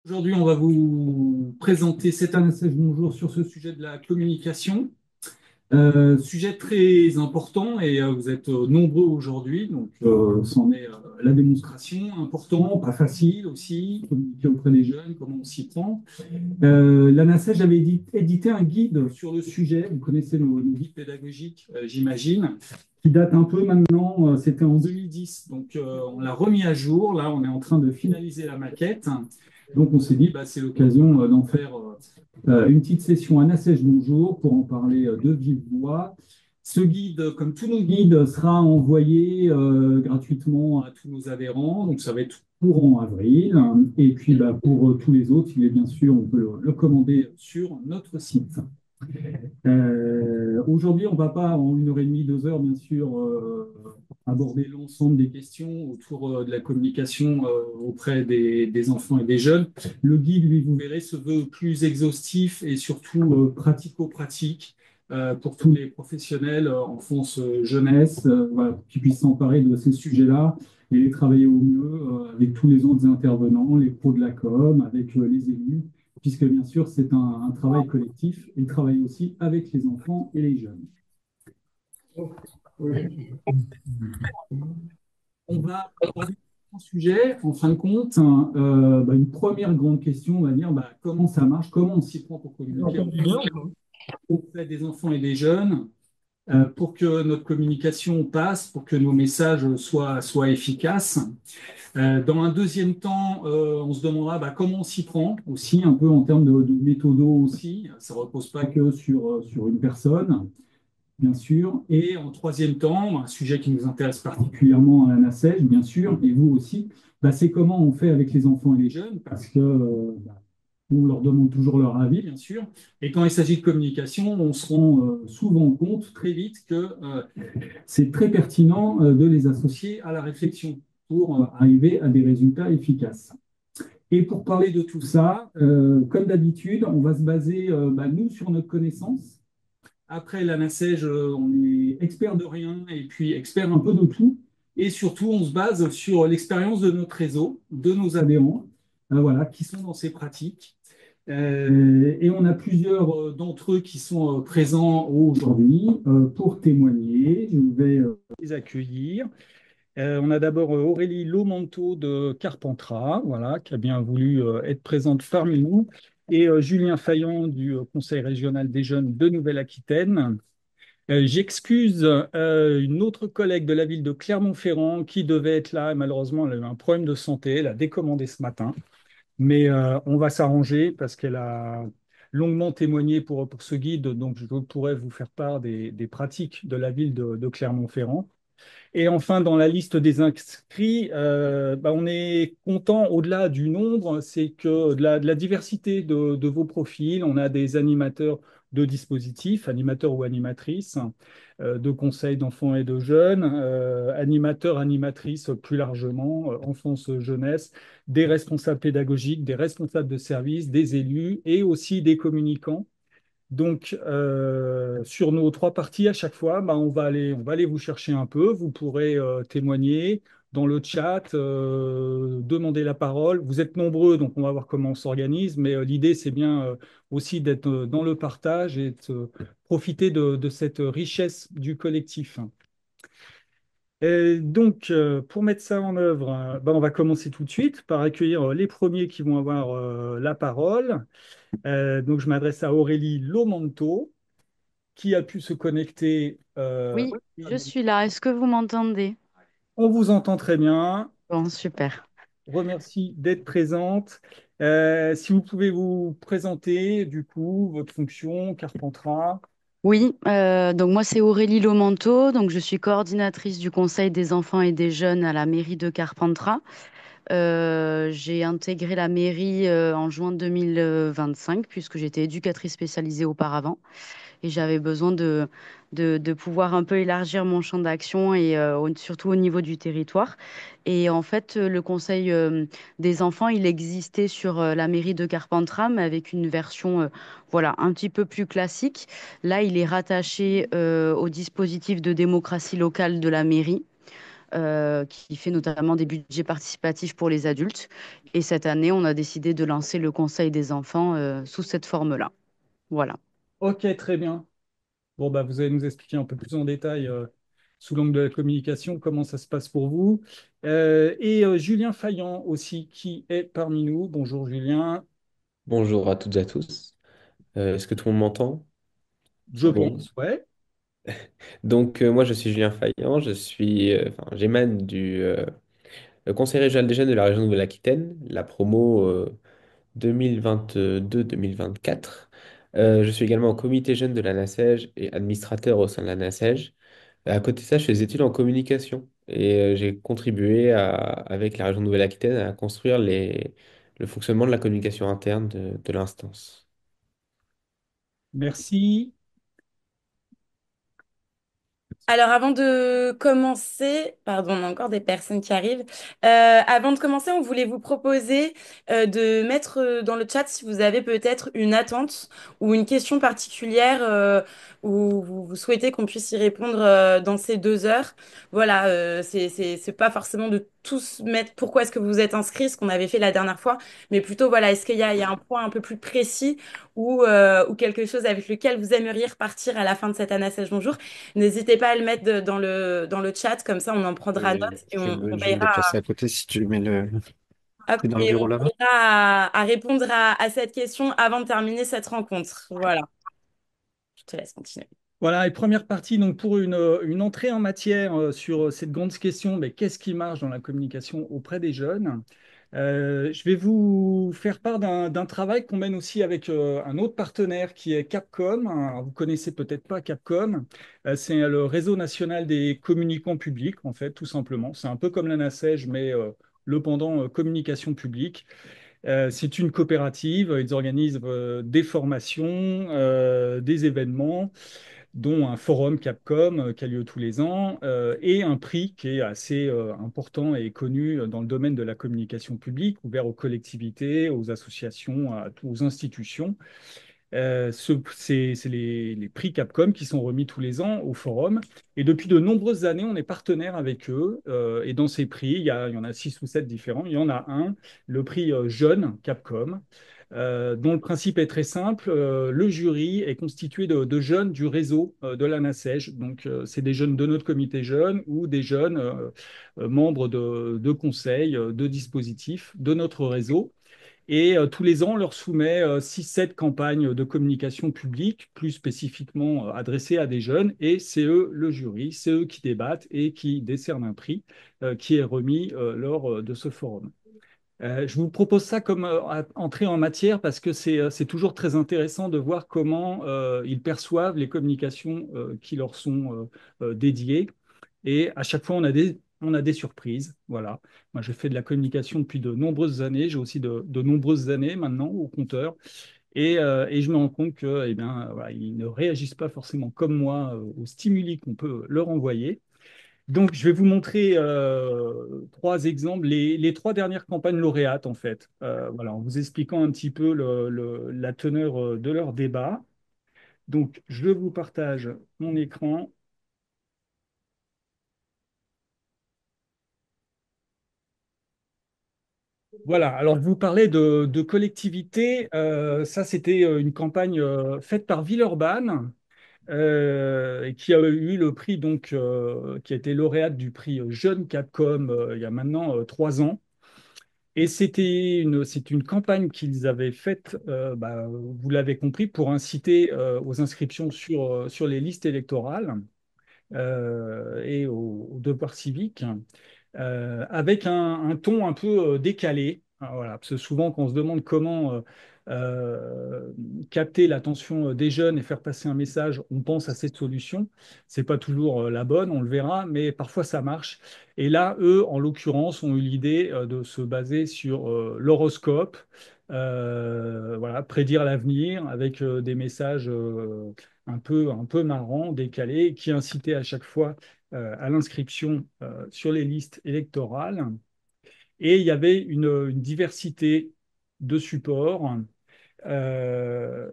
Aujourd'hui, on va vous présenter cette annonce bonjour sur ce sujet de la communication. Sujet très important et vous êtes nombreux aujourd'hui, donc c'en est la démonstration. Important, pas facile aussi, communiquer auprès des jeunes, comment on s'y prend. L'ANACEJ avait édité un guide sur le sujet, vous connaissez nos guides pédagogiques, j'imagine, qui date un peu maintenant, c'était en 2010, donc on l'a remis à jour, là on est en train de finaliser la maquette. Donc on s'est dit, bah, c'est l'occasion d'en faire une petite session à Nassège Bonjour pour en parler de vive voix. Ce guide, comme tous nos guides, sera envoyé gratuitement à tous nos adhérents. Donc ça va être courant avril. Et puis bah, pour tous les autres, il est bien sûr, on peut le commander sur notre site. Aujourd'hui, on ne va pas en 1 heure et demie, 2 heures, bien sûr, aborder l'ensemble des questions autour de la communication auprès des enfants et des jeunes. Le guide, lui, vous verrez, se veut plus exhaustif et surtout pratico-pratique pour tous les professionnels, enfance, jeunesse, voilà, qui puissent s'emparer de ces sujets-là et les travailler au mieux avec tous les autres intervenants, les pros de la com, avec les élus puisque bien sûr, c'est un travail collectif et travailler aussi avec les enfants et les jeunes. On va aborder un sujet, en fin de compte, une première grande question, on va dire comment ça marche, comment on s'y prend pour communiquer auprès des enfants et des jeunes, pour que notre communication passe, pour que nos messages soient efficaces. Dans un deuxième temps, on se demandera comment on s'y prend aussi, un peu en termes de méthodo aussi. Ça ne repose pas que sur une personne, bien sûr. Et en troisième temps, un sujet qui nous intéresse particulièrement à la NACEJ, bien sûr, et vous aussi, c'est comment on fait avec les enfants et les jeunes, parce que on leur demande toujours leur avis, bien sûr. Et quand il s'agit de communication, on se rend souvent compte très vite que c'est très pertinent de les associer à la réflexion pour arriver à des résultats efficaces. Et pour parler de tout ça, comme d'habitude, on va se baser, nous, sur notre connaissance. Après, la NACEJ, on est expert de rien et puis expert un peu de tout. Et surtout, on se base sur l'expérience de notre réseau, de nos adhérents, voilà, qui sont dans ces pratiques. Et on a plusieurs d'entre eux qui sont présents aujourd'hui pour témoigner. Je vais les accueillir. On a d'abord Aurélie Lomanto de Carpentras, voilà, qui a bien voulu être présente parmi nous, et Julien Faillant du Conseil régional des jeunes de Nouvelle-Aquitaine. J'excuse une autre collègue de la ville de Clermont-Ferrand qui devait être là, et malheureusement, elle a eu un problème de santé, elle a décommandé ce matin. Mais on va s'arranger parce qu'elle a longuement témoigné pour ce guide, donc je pourrais vous faire part des pratiques de la ville de Clermont-Ferrand. Et enfin, dans la liste des inscrits, on est content au-delà du nombre, c'est que de la diversité de vos profils, on a des animateurs de dispositifs, animateurs ou animatrices, de conseils d'enfants et de jeunes, animateurs, animatrices plus largement, enfance, jeunesse, des responsables pédagogiques, des responsables de services, des élus et aussi des communicants. Donc, sur nos trois parties, à chaque fois, on va aller vous chercher un peu. Vous pourrez témoigner dans le chat, demander la parole. Vous êtes nombreux, donc on va voir comment on s'organise. Mais l'idée, c'est bien aussi d'être dans le partage et de profiter de cette richesse du collectif. Et donc, pour mettre ça en œuvre, on va commencer tout de suite par accueillir les premiers qui vont avoir la parole. Donc, je m'adresse à Aurélie Lomanto qui a pu se connecter. Oui, je suis là. Est-ce que vous m'entendez? On vous entend très bien. Bon, super. Remercie d'être présente. Si vous pouvez vous présenter, du coup, votre fonction, Carpentras. Oui, donc moi c'est Aurélie Lomanto, donc je suis coordinatrice du Conseil des enfants et des jeunes à la mairie de Carpentras. J'ai intégré la mairie en juin 2025 puisque j'étais éducatrice spécialisée auparavant. Et j'avais besoin de pouvoir un peu élargir mon champ d'action et surtout au niveau du territoire. Et en fait, le conseil des enfants, il existait sur la mairie de Carpentras, mais avec une version voilà, un petit peu plus classique. Là, il est rattaché au dispositif de démocratie locale de la mairie. qui fait notamment des budgets participatifs pour les adultes. Et cette année, on a décidé de lancer le Conseil des enfants sous cette forme-là. Voilà. Ok, très bien. Bon, bah, vous allez nous expliquer un peu plus en détail, sous l'angle de la communication, comment ça se passe pour vous. Julien Faillant aussi, qui est parmi nous. Bonjour Julien, Bonjour à toutes et à tous. Est-ce que tout le monde m'entend? je Bon. pense, ouais. Moi, je suis Julien Faillant. J'émane du Conseil régional des jeunes de la région Nouvelle-Aquitaine, la promo 2022-2024. Je suis également au comité jeune de la NACEJ et administrateur au sein de la NACEJ. À côté de ça, je fais des études en communication et j'ai contribué avec la région Nouvelle-Aquitaine à construire le fonctionnement de la communication interne de l'instance. Merci. Alors, avant de commencer, pardon, on a encore des personnes qui arrivent. Avant de commencer, on voulait vous proposer de mettre dans le chat si vous avez peut-être une attente ou une question particulière où vous souhaitez qu'on puisse y répondre dans ces 2 heures. Voilà, c'est pas forcément de tous mettre pourquoi est-ce que vous vous êtes inscrit, ce qu'on avait fait la dernière fois, mais plutôt, voilà, est-ce qu'il y a un point un peu plus précis ou quelque chose avec lequel vous aimeriez repartir à la fin de cette ANASèche Bonjour? N'hésitez pas à le mettre dans le chat, comme ça on en prendra note et on Je vais me veillera, déplacer à côté si tu mets le. hop, T'es dans le et on bureau là-bas? veillera à répondre à cette question avant de terminer cette rencontre. Voilà, je te laisse continuer. Voilà, et première partie, donc pour une entrée en matière sur cette grande question, mais qu'est-ce qui marche dans la communication auprès des jeunes? Je vais vous faire part d'un travail qu'on mène aussi avec un autre partenaire qui est Capcom. Alors, vous connaissez peut-être pas Capcom. C'est le réseau national des communicants publics, en fait, tout simplement. C'est un peu comme la NACEJ, mais le pendant communication publique. C'est une coopérative. Ils organisent des formations, des événements dont un forum Capcom qui a lieu tous les ans, et un prix qui est assez important et connu dans le domaine de la communication publique, ouvert aux collectivités, aux associations, aux institutions. C'est les prix Capcom qui sont remis tous les ans au forum. Et depuis de nombreuses années, on est partenaire avec eux. Et dans ces prix, il y en a 6 ou 7 différents. Il y en a un, le prix Jeune Capcom, dont le principe est très simple. Le jury est constitué de jeunes du réseau de la NACEJ. Donc, c'est des jeunes de notre comité jeune ou des jeunes membres de conseils, de dispositifs de notre réseau. Et tous les ans, on leur soumet 6-7 campagnes de communication publique, plus spécifiquement adressées à des jeunes. Et c'est eux le jury, c'est eux qui débattent et qui décernent un prix qui est remis lors de ce forum. Je vous propose ça comme entrée en matière parce que c'est toujours très intéressant de voir comment ils perçoivent les communications qui leur sont dédiées. Et à chaque fois, on a des surprises. Voilà. Moi, je fais de la communication depuis de nombreuses années. J'ai aussi de nombreuses années maintenant au compteur. Et je me rends compte que, eh bien, voilà, ils ne réagissent pas forcément comme moi aux stimuli qu'on peut leur envoyer. Donc, je vais vous montrer 3 exemples, les 3 dernières campagnes lauréates, en fait. Voilà, en vous expliquant un petit peu la teneur de leur débat. Donc, je vous partage mon écran. Voilà, alors je vous parlais de collectivité. Ça, c'était une campagne faite par Villeurbanne et qui a eu le prix, donc, qui a été lauréate du prix Jeune Capcom il y a maintenant 3 ans. Et c'est une campagne qu'ils avaient faite, vous l'avez compris, pour inciter aux inscriptions sur les listes électorales et au devoir civique, avec un ton un peu décalé. Ah, voilà, parce que souvent, quand on se demande comment capter l'attention des jeunes et faire passer un message, on pense à cette solution. C'est pas toujours la bonne, on le verra, mais parfois ça marche. Et là, eux, en l'occurrence, ont eu l'idée de se baser sur l'horoscope, voilà, prédire l'avenir avec des messages un peu marrants, décalés, qui incitaient à chaque fois à l'inscription sur les listes électorales. Et il y avait une diversité de supports. Euh,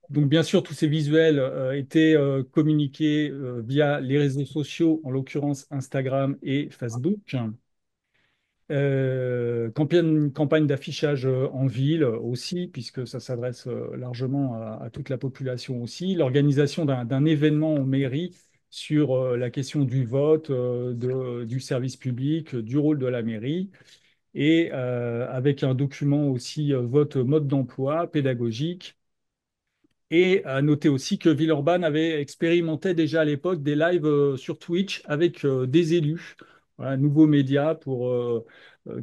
Donc, bien sûr, tous ces visuels étaient communiqués via les réseaux sociaux, en l'occurrence Instagram et Facebook. Campagne d'affichage en ville aussi, puisque ça s'adresse largement à toute la population aussi. L'organisation d'un événement en mairie sur la question du vote, du service public, du rôle de la mairie, et avec un document aussi vote mode d'emploi pédagogique. Et à noter aussi que Villeurbanne avait expérimenté déjà à l'époque des lives sur Twitch avec des élus. Voilà, un nouveau média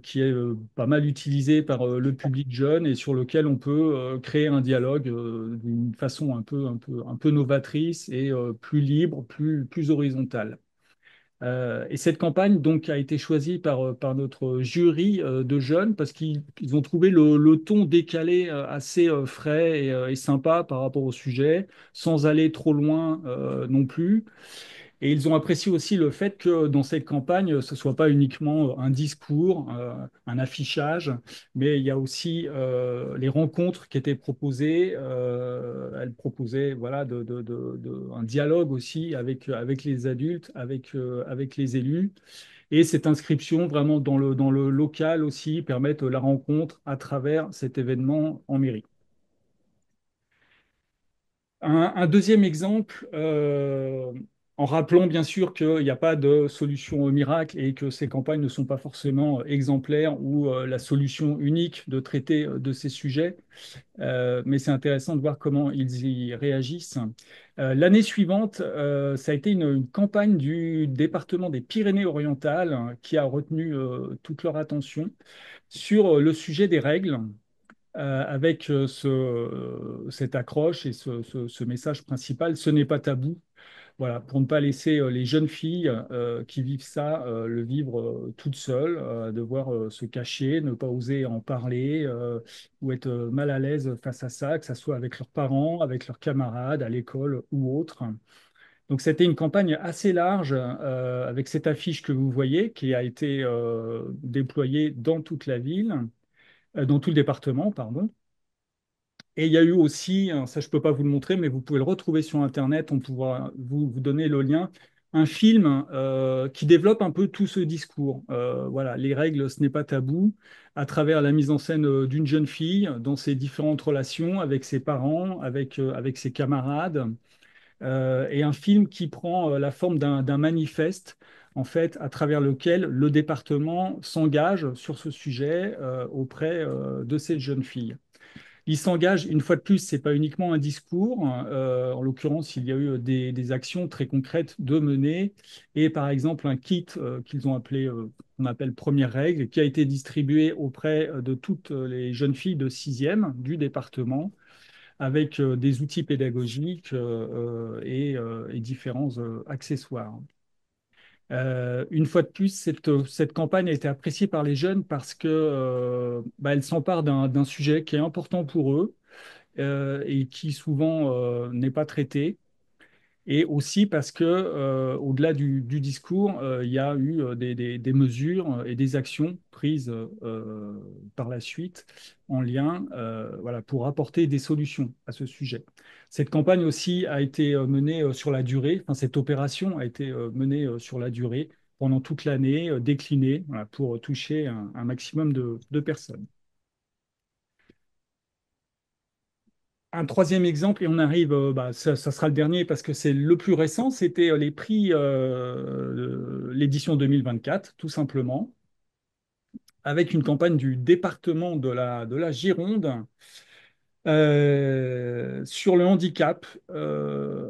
qui est pas mal utilisé par le public jeune et sur lequel on peut créer un dialogue d'une façon un peu novatrice et plus libre, plus horizontale. Et cette campagne donc a été choisie par notre jury de jeunes parce qu'ils ont trouvé le ton décalé assez frais et sympa par rapport au sujet, sans aller trop loin non plus. Et ils ont apprécié aussi le fait que dans cette campagne, ce soit pas uniquement un discours, un affichage, mais il y a aussi les rencontres qui étaient proposées. Elles proposaient voilà, un dialogue aussi avec les adultes, avec les élus. Et cette inscription vraiment dans le local aussi permet la rencontre à travers cet événement en mairie. Un deuxième exemple, en rappelant bien sûr qu'il n'y a pas de solution miracle et que ces campagnes ne sont pas forcément exemplaires ou la solution unique de traiter de ces sujets, mais c'est intéressant de voir comment ils y réagissent. L'année suivante, ça a été une campagne du département des Pyrénées-Orientales qui a retenu toute leur attention sur le sujet des règles avec cette accroche et ce message principal, ce n'est pas tabou. Voilà, pour ne pas laisser les jeunes filles qui vivent ça le vivre toutes seules, devoir se cacher, ne pas oser en parler ou être mal à l'aise face à ça, que ce soit avec leurs parents, avec leurs camarades, à l'école ou autre. Donc c'était une campagne assez large avec cette affiche que vous voyez qui a été déployée dans toute la ville, dans tout le département, pardon. Et il y a eu aussi, ça je ne peux pas vous le montrer, mais vous pouvez le retrouver sur Internet, on pourra vous donner le lien, un film qui développe un peu tout ce discours. Voilà, les règles, ce n'est pas tabou, à travers la mise en scène d'une jeune fille dans ses différentes relations avec ses parents, avec ses camarades, et un film qui prend la forme d'un manifeste, en fait, à travers lequel le département s'engage sur ce sujet auprès de cette jeune fille. Il s'engage, une fois de plus, c'est pas uniquement un discours. En l'occurrence, il y a eu des actions très concrètes de mener. Et par exemple, un kit qu'ils ont appelé, qu'on appelle Première Règle, qui a été distribué auprès de toutes les jeunes filles de sixième du département, avec des outils pédagogiques et différents accessoires. Une fois de plus, cette campagne a été appréciée par les jeunes parce que bah, elle s'empare d'un sujet qui est important pour eux et qui souvent n'est pas traité. Et aussi parce que, au-delà du discours, il y a eu des mesures et des actions prises par la suite en lien, voilà, pour apporter des solutions à ce sujet. Cette campagne aussi a été menée sur la durée, enfin, cette opération a été menée sur la durée pendant toute l'année, déclinée, voilà, pour toucher un maximum de personnes. Un troisième exemple, et on arrive, bah, ça sera le dernier parce que c'est le plus récent, c'était les prix, l'édition 2024, tout simplement, avec une campagne du département de la Gironde sur le handicap,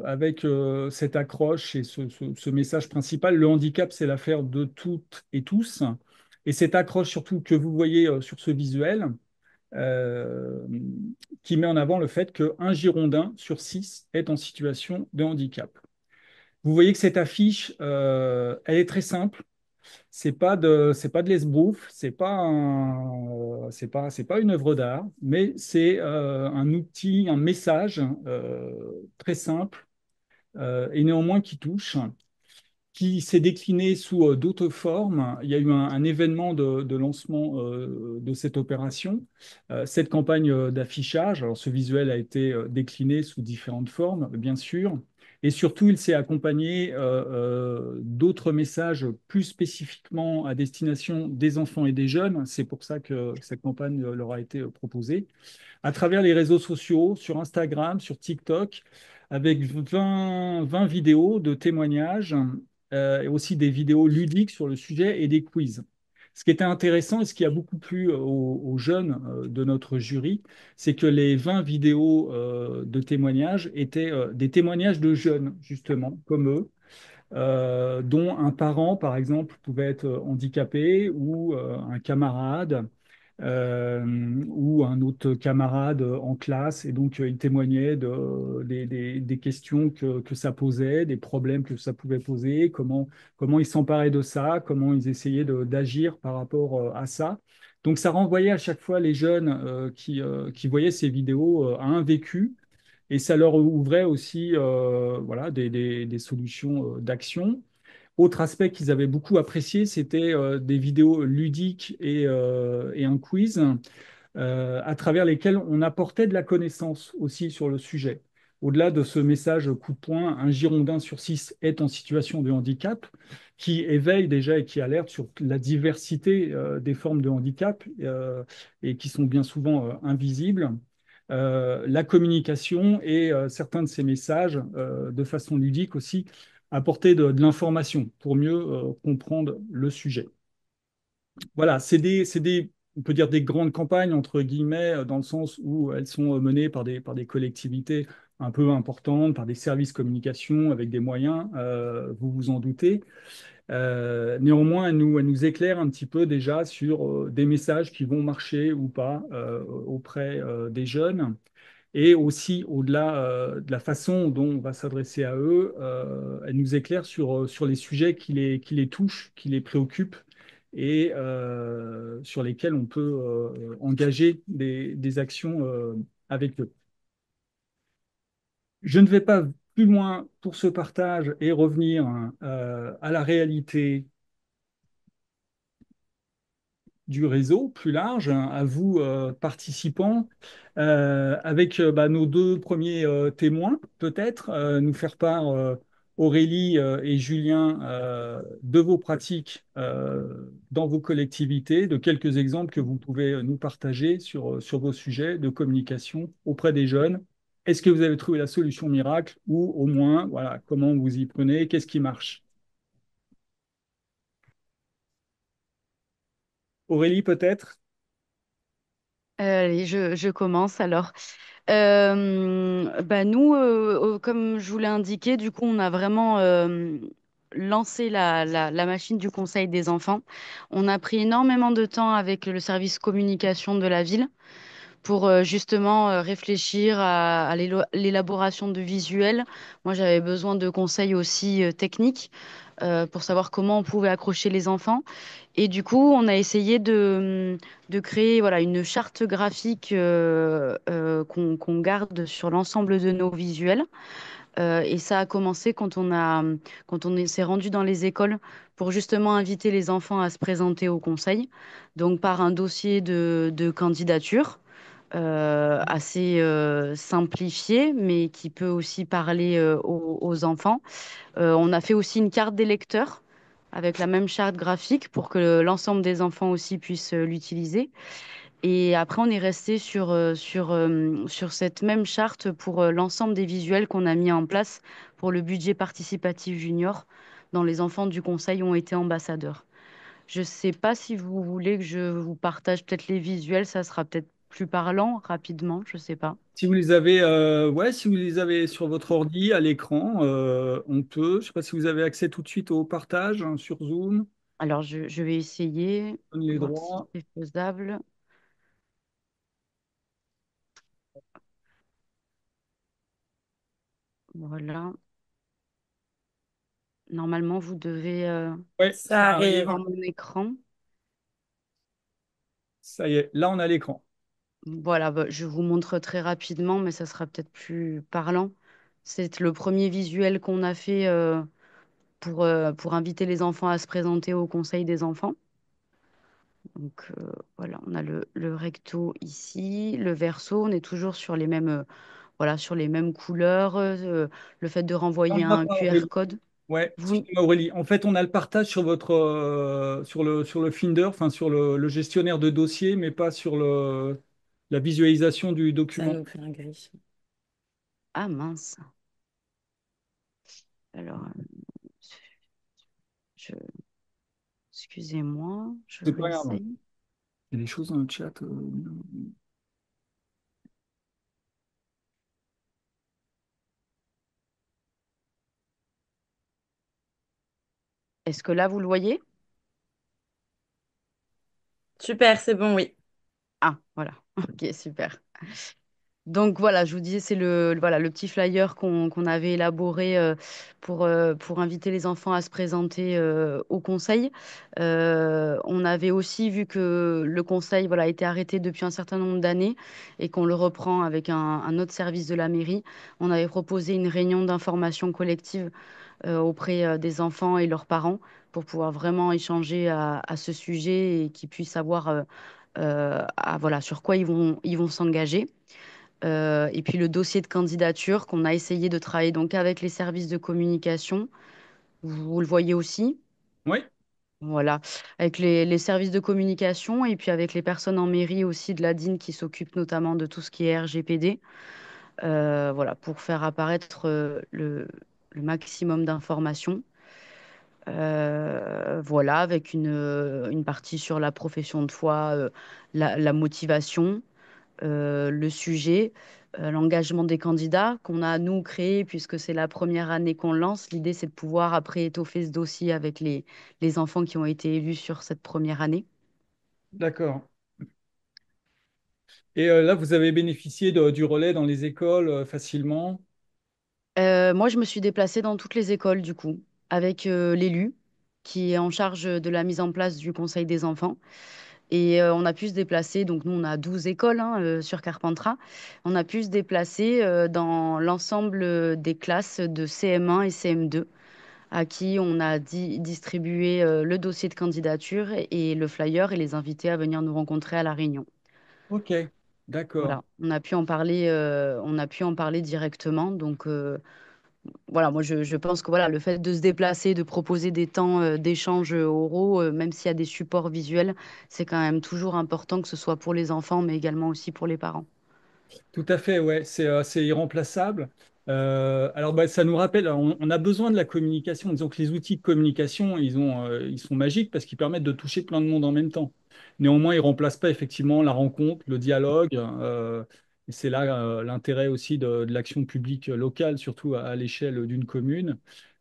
avec cette accroche et ce message principal. Le handicap, c'est l'affaire de toutes et tous. Et cette accroche surtout que vous voyez sur ce visuel, euh, qui met en avant le fait qu'un Girondin sur six est en situation de handicap. Vous voyez que cette affiche, elle est très simple. C'est pas de l'esbrouf, c'est pas une œuvre d'art, mais c'est un outil, un message très simple et néanmoins qui touche. qui s'est décliné sous d'autres formes. Il y a eu un événement de lancement de cette opération, cette campagne d'affichage. Alors, ce visuel a été décliné sous différentes formes, bien sûr. Et surtout, il s'est accompagné d'autres messages plus spécifiquement à destination des enfants et des jeunes. C'est pour ça que cette campagne leur a été proposée à travers les réseaux sociaux, sur Instagram, sur TikTok, avec 20 vidéos de témoignages et aussi des vidéos ludiques sur le sujet et des quiz. Ce qui était intéressant et ce qui a beaucoup plu aux jeunes de notre jury, c'est que les 20 vidéos de témoignages étaient des témoignages de jeunes, justement, comme eux, dont un parent, par exemple, pouvait être handicapé ou un camarade ou un autre camarade en classe. Et donc, il témoignait des questions que ça posait, des problèmes que ça pouvait poser, comment ils s'emparaient de ça, comment ils essayaient d'agir par rapport à ça. Donc, ça renvoyait à chaque fois les jeunes qui voyaient ces vidéos à un vécu et ça leur ouvrait aussi voilà, des solutions d'action. Autre aspect qu'ils avaient beaucoup apprécié, c'était des vidéos ludiques et un quiz à travers lesquels on apportait de la connaissance aussi sur le sujet. Au-delà de ce message coup de poing, un Girondin sur 6 est en situation de handicap, qui éveille déjà et qui alerte sur la diversité des formes de handicap et qui sont bien souvent invisibles. La communication et certains de ces messages, de façon ludique aussi, apporter de l'information pour mieux comprendre le sujet. Voilà, on peut dire des grandes campagnes, entre guillemets, dans le sens où elles sont menées par des collectivités un peu importantes, par des services communication avec des moyens, vous vous en doutez. Néanmoins, elle nous éclaire un petit peu déjà sur des messages qui vont marcher ou pas auprès des jeunes. Et aussi, au-delà de la façon dont on va s'adresser à eux, elle nous éclaire sur les sujets qui les touchent, qui les préoccupent et sur lesquels on peut engager des actions avec eux. Je ne vais pas plus loin pour ce partage et revenir à la réalité du réseau plus large, hein, à vous participants, avec bah, nos deux premiers témoins, peut-être, nous faire part, Aurélie et Julien, de vos pratiques dans vos collectivités, de quelques exemples que vous pouvez nous partager sur vos sujets de communication auprès des jeunes. Est-ce que vous avez trouvé la solution miracle ou au moins, voilà, comment vous y prenez, qu'est-ce qui marche? Aurélie, peut-être? Allez, je commence alors. Bah nous, comme je vous l'ai indiqué, du coup, on a vraiment lancé la machine du Conseil des enfants. On a pris énormément de temps avec le service communication de la ville pour justement réfléchir à l'élaboration de visuels. Moi, j'avais besoin de conseils aussi techniques pour savoir comment on pouvait accrocher les enfants. Et du coup, on a essayé de créer voilà, une charte graphique qu'on garde sur l'ensemble de nos visuels. Et ça a commencé quand s'est rendu dans les écoles pour justement inviter les enfants à se présenter au conseil. Donc par un dossier de candidature assez simplifié, mais qui peut aussi parler aux enfants. On a fait aussi une carte des lecteurs avec la même charte graphique pour que l'ensemble des enfants aussi puissent l'utiliser. Et après, on est resté sur cette même charte pour l'ensemble des visuels qu'on a mis en place pour le budget participatif junior, dont les enfants du conseil ont été ambassadeurs. Je ne sais pas si vous voulez que je vous partage peut-être les visuels, ça sera peut-être plus parlant rapidement, je ne sais pas. Si vous les avez, ouais, si vous les avez sur votre ordi à l'écran, on peut. Je ne sais pas si vous avez accès tout de suite au partage hein, sur Zoom, Alors, je vais essayer, donne les voir si droits. c'est faisable. Voilà. Normalement, vous devez Ouais, Ça ça arrive. voir arrive. mon écran. Ça y est, là on a l'écran. Voilà, bah, je vous montre très rapidement, mais ça sera peut-être plus parlant. C'est le premier visuel qu'on a fait pour inviter les enfants à se présenter au conseil des enfants. Donc voilà, on a le recto ici, le verso, on est toujours sur les mêmes, voilà, sur les mêmes couleurs, le fait de On renvoyer ne voit un pas, QR Aurélie. code. Ouais, Vous, excuse-moi, Aurélie. En fait, on a le partage sur votre sur le Finder, enfin sur le gestionnaire de dossier, mais pas sur la visualisation du Ça document. nous fait un gris. ah mince. Alors, je, excusez-moi, je C'est pas grave. réessaye. Il y a des choses dans le chat. Est-ce que là, vous le voyez? Super, c'est bon, oui. Ah, voilà. Ok, super. Donc voilà, je vous disais, c'est voilà, le petit flyer qu'on avait élaboré pour inviter les enfants à se présenter au conseil. On avait aussi vu que le conseil voilà, a été arrêté depuis un certain nombre d'années et qu'on le reprend avec un autre service de la mairie. On avait proposé une réunion d'information collective auprès des enfants et leurs parents pour pouvoir vraiment échanger à ce sujet et qu'ils puissent savoir voilà, sur quoi ils vont s'engager. Et puis le dossier de candidature qu'on a essayé de travailler donc avec les services de communication. Vous le voyez aussi. Oui, Voilà, avec les services de communication et puis avec les personnes en mairie aussi de la DIN qui s'occupent notamment de tout ce qui est RGPD. Voilà, pour faire apparaître le maximum d'informations. Voilà, avec une partie sur la profession de foi, la motivation. Le sujet, l'engagement des candidats qu'on a, nous, créé, puisque c'est la première année qu'on lance. L'idée, c'est de pouvoir après étoffer ce dossier avec les enfants qui ont été élus sur cette première année. d'accord. Et là, vous avez bénéficié du relais dans les écoles facilement. Moi, je me suis déplacée dans toutes les écoles, du coup, avec l'élu qui est en charge de la mise en place du conseil des enfants. Et on a pu se déplacer, donc nous on a 12 écoles hein, sur Carpentras, on a pu se déplacer dans l'ensemble des classes de CM1 et CM2 à qui on a distribué le dossier de candidature et le flyer et les inviter à venir nous rencontrer à La Réunion. Ok, d'accord. Voilà, on a pu en parler directement. Donc voilà, moi je pense que voilà, le fait de se déplacer, de proposer des temps d'échange oraux, même s'il y a des supports visuels, c'est quand même toujours important que ce soit pour les enfants, mais également aussi pour les parents. Tout à fait, ouais, c'est irremplaçable. Alors, bah, ça nous rappelle, on a besoin de la communication. Disons que les outils de communication, ils sont magiques parce qu'ils permettent de toucher plein de monde en même temps. Néanmoins, ils remplacent pas effectivement la rencontre, le dialogue. Et c'est là l'intérêt aussi de l'action publique locale, surtout à l'échelle d'une commune,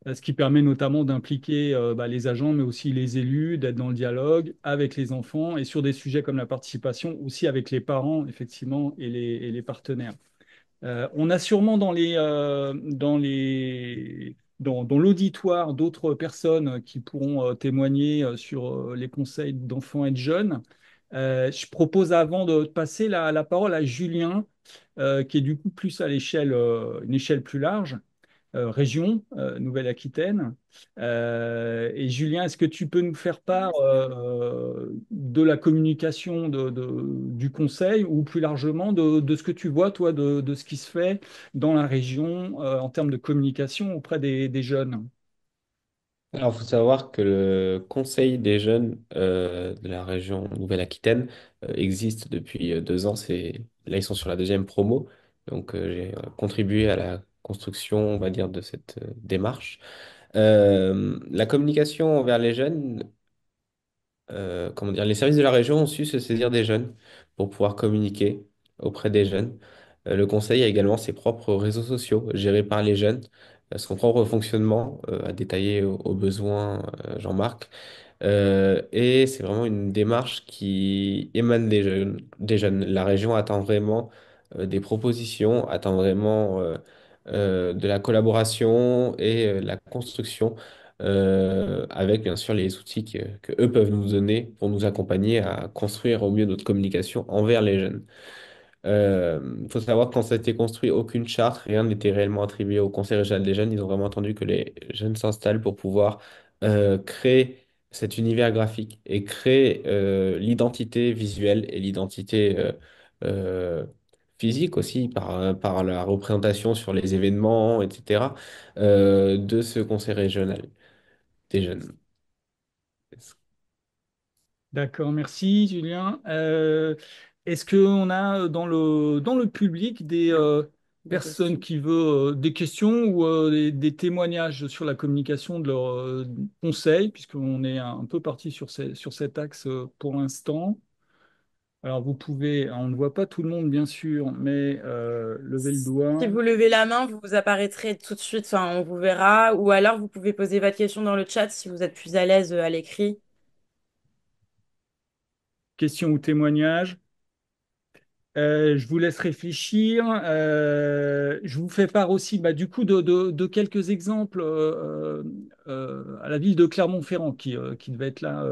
ce qui permet notamment d'impliquer bah, les agents, mais aussi les élus, d'être dans le dialogue avec les enfants et sur des sujets comme la participation, aussi avec les parents, effectivement, et les partenaires. On a sûrement dans l'auditoire d'autres personnes qui pourront témoigner sur les conseils d'enfants et de jeunes. Je propose avant de passer la parole à Julien, qui est du coup plus à une échelle plus large région, Nouvelle-Aquitaine. Et Julien, est-ce que tu peux nous faire part de la communication du conseil ou plus largement de ce que tu vois, toi, de ce qui se fait dans la région en termes de communication auprès des jeunes? Alors, il faut savoir que le Conseil des jeunes de la région Nouvelle-Aquitaine existe depuis 2 ans. Là, ils sont sur la deuxième promo. Donc, j'ai contribué à la construction, on va dire, de cette démarche. La communication envers les jeunes, comment dire, les services de la région ont su se saisir des jeunes pour pouvoir communiquer auprès des jeunes. Le conseil a également ses propres réseaux sociaux gérés par les jeunes, son propre fonctionnement, à détailler au besoin Jean-Marc. Et c'est vraiment une démarche qui émane des jeunes, des jeunes. La région attend vraiment des propositions, attend vraiment de la collaboration et de la construction avec bien sûr les outils que eux peuvent nous donner pour nous accompagner à construire au mieux notre communication envers les jeunes. Il faut savoir que quand ça a été construit, aucune charte, rien n'était réellement attribué au Conseil régional des jeunes. Ils ont vraiment attendu que les jeunes s'installent pour pouvoir créer cet univers graphique et créer l'identité visuelle et l'identité euh, physique aussi par la représentation sur les événements, etc., de ce Conseil régional des jeunes. D'accord, merci Julien. Est-ce qu'on a dans le public des Des personnes questions. qui veulent des questions ou des témoignages sur la communication de leurs conseils, puisqu'on est un peu parti sur, sur cet axe pour l'instant. Alors vous pouvez, on ne voit pas tout le monde bien sûr, mais lever le Si doigt. vous levez la main, vous vous apparaîtrez tout de suite, enfin, on vous verra. Ou alors, vous pouvez poser votre question dans le chat si vous êtes plus à l'aise à l'écrit. Questions ou témoignages. Je vous laisse réfléchir. Je vous fais part aussi, bah, du coup, de quelques exemples à la ville de Clermont-Ferrand, qui devait être là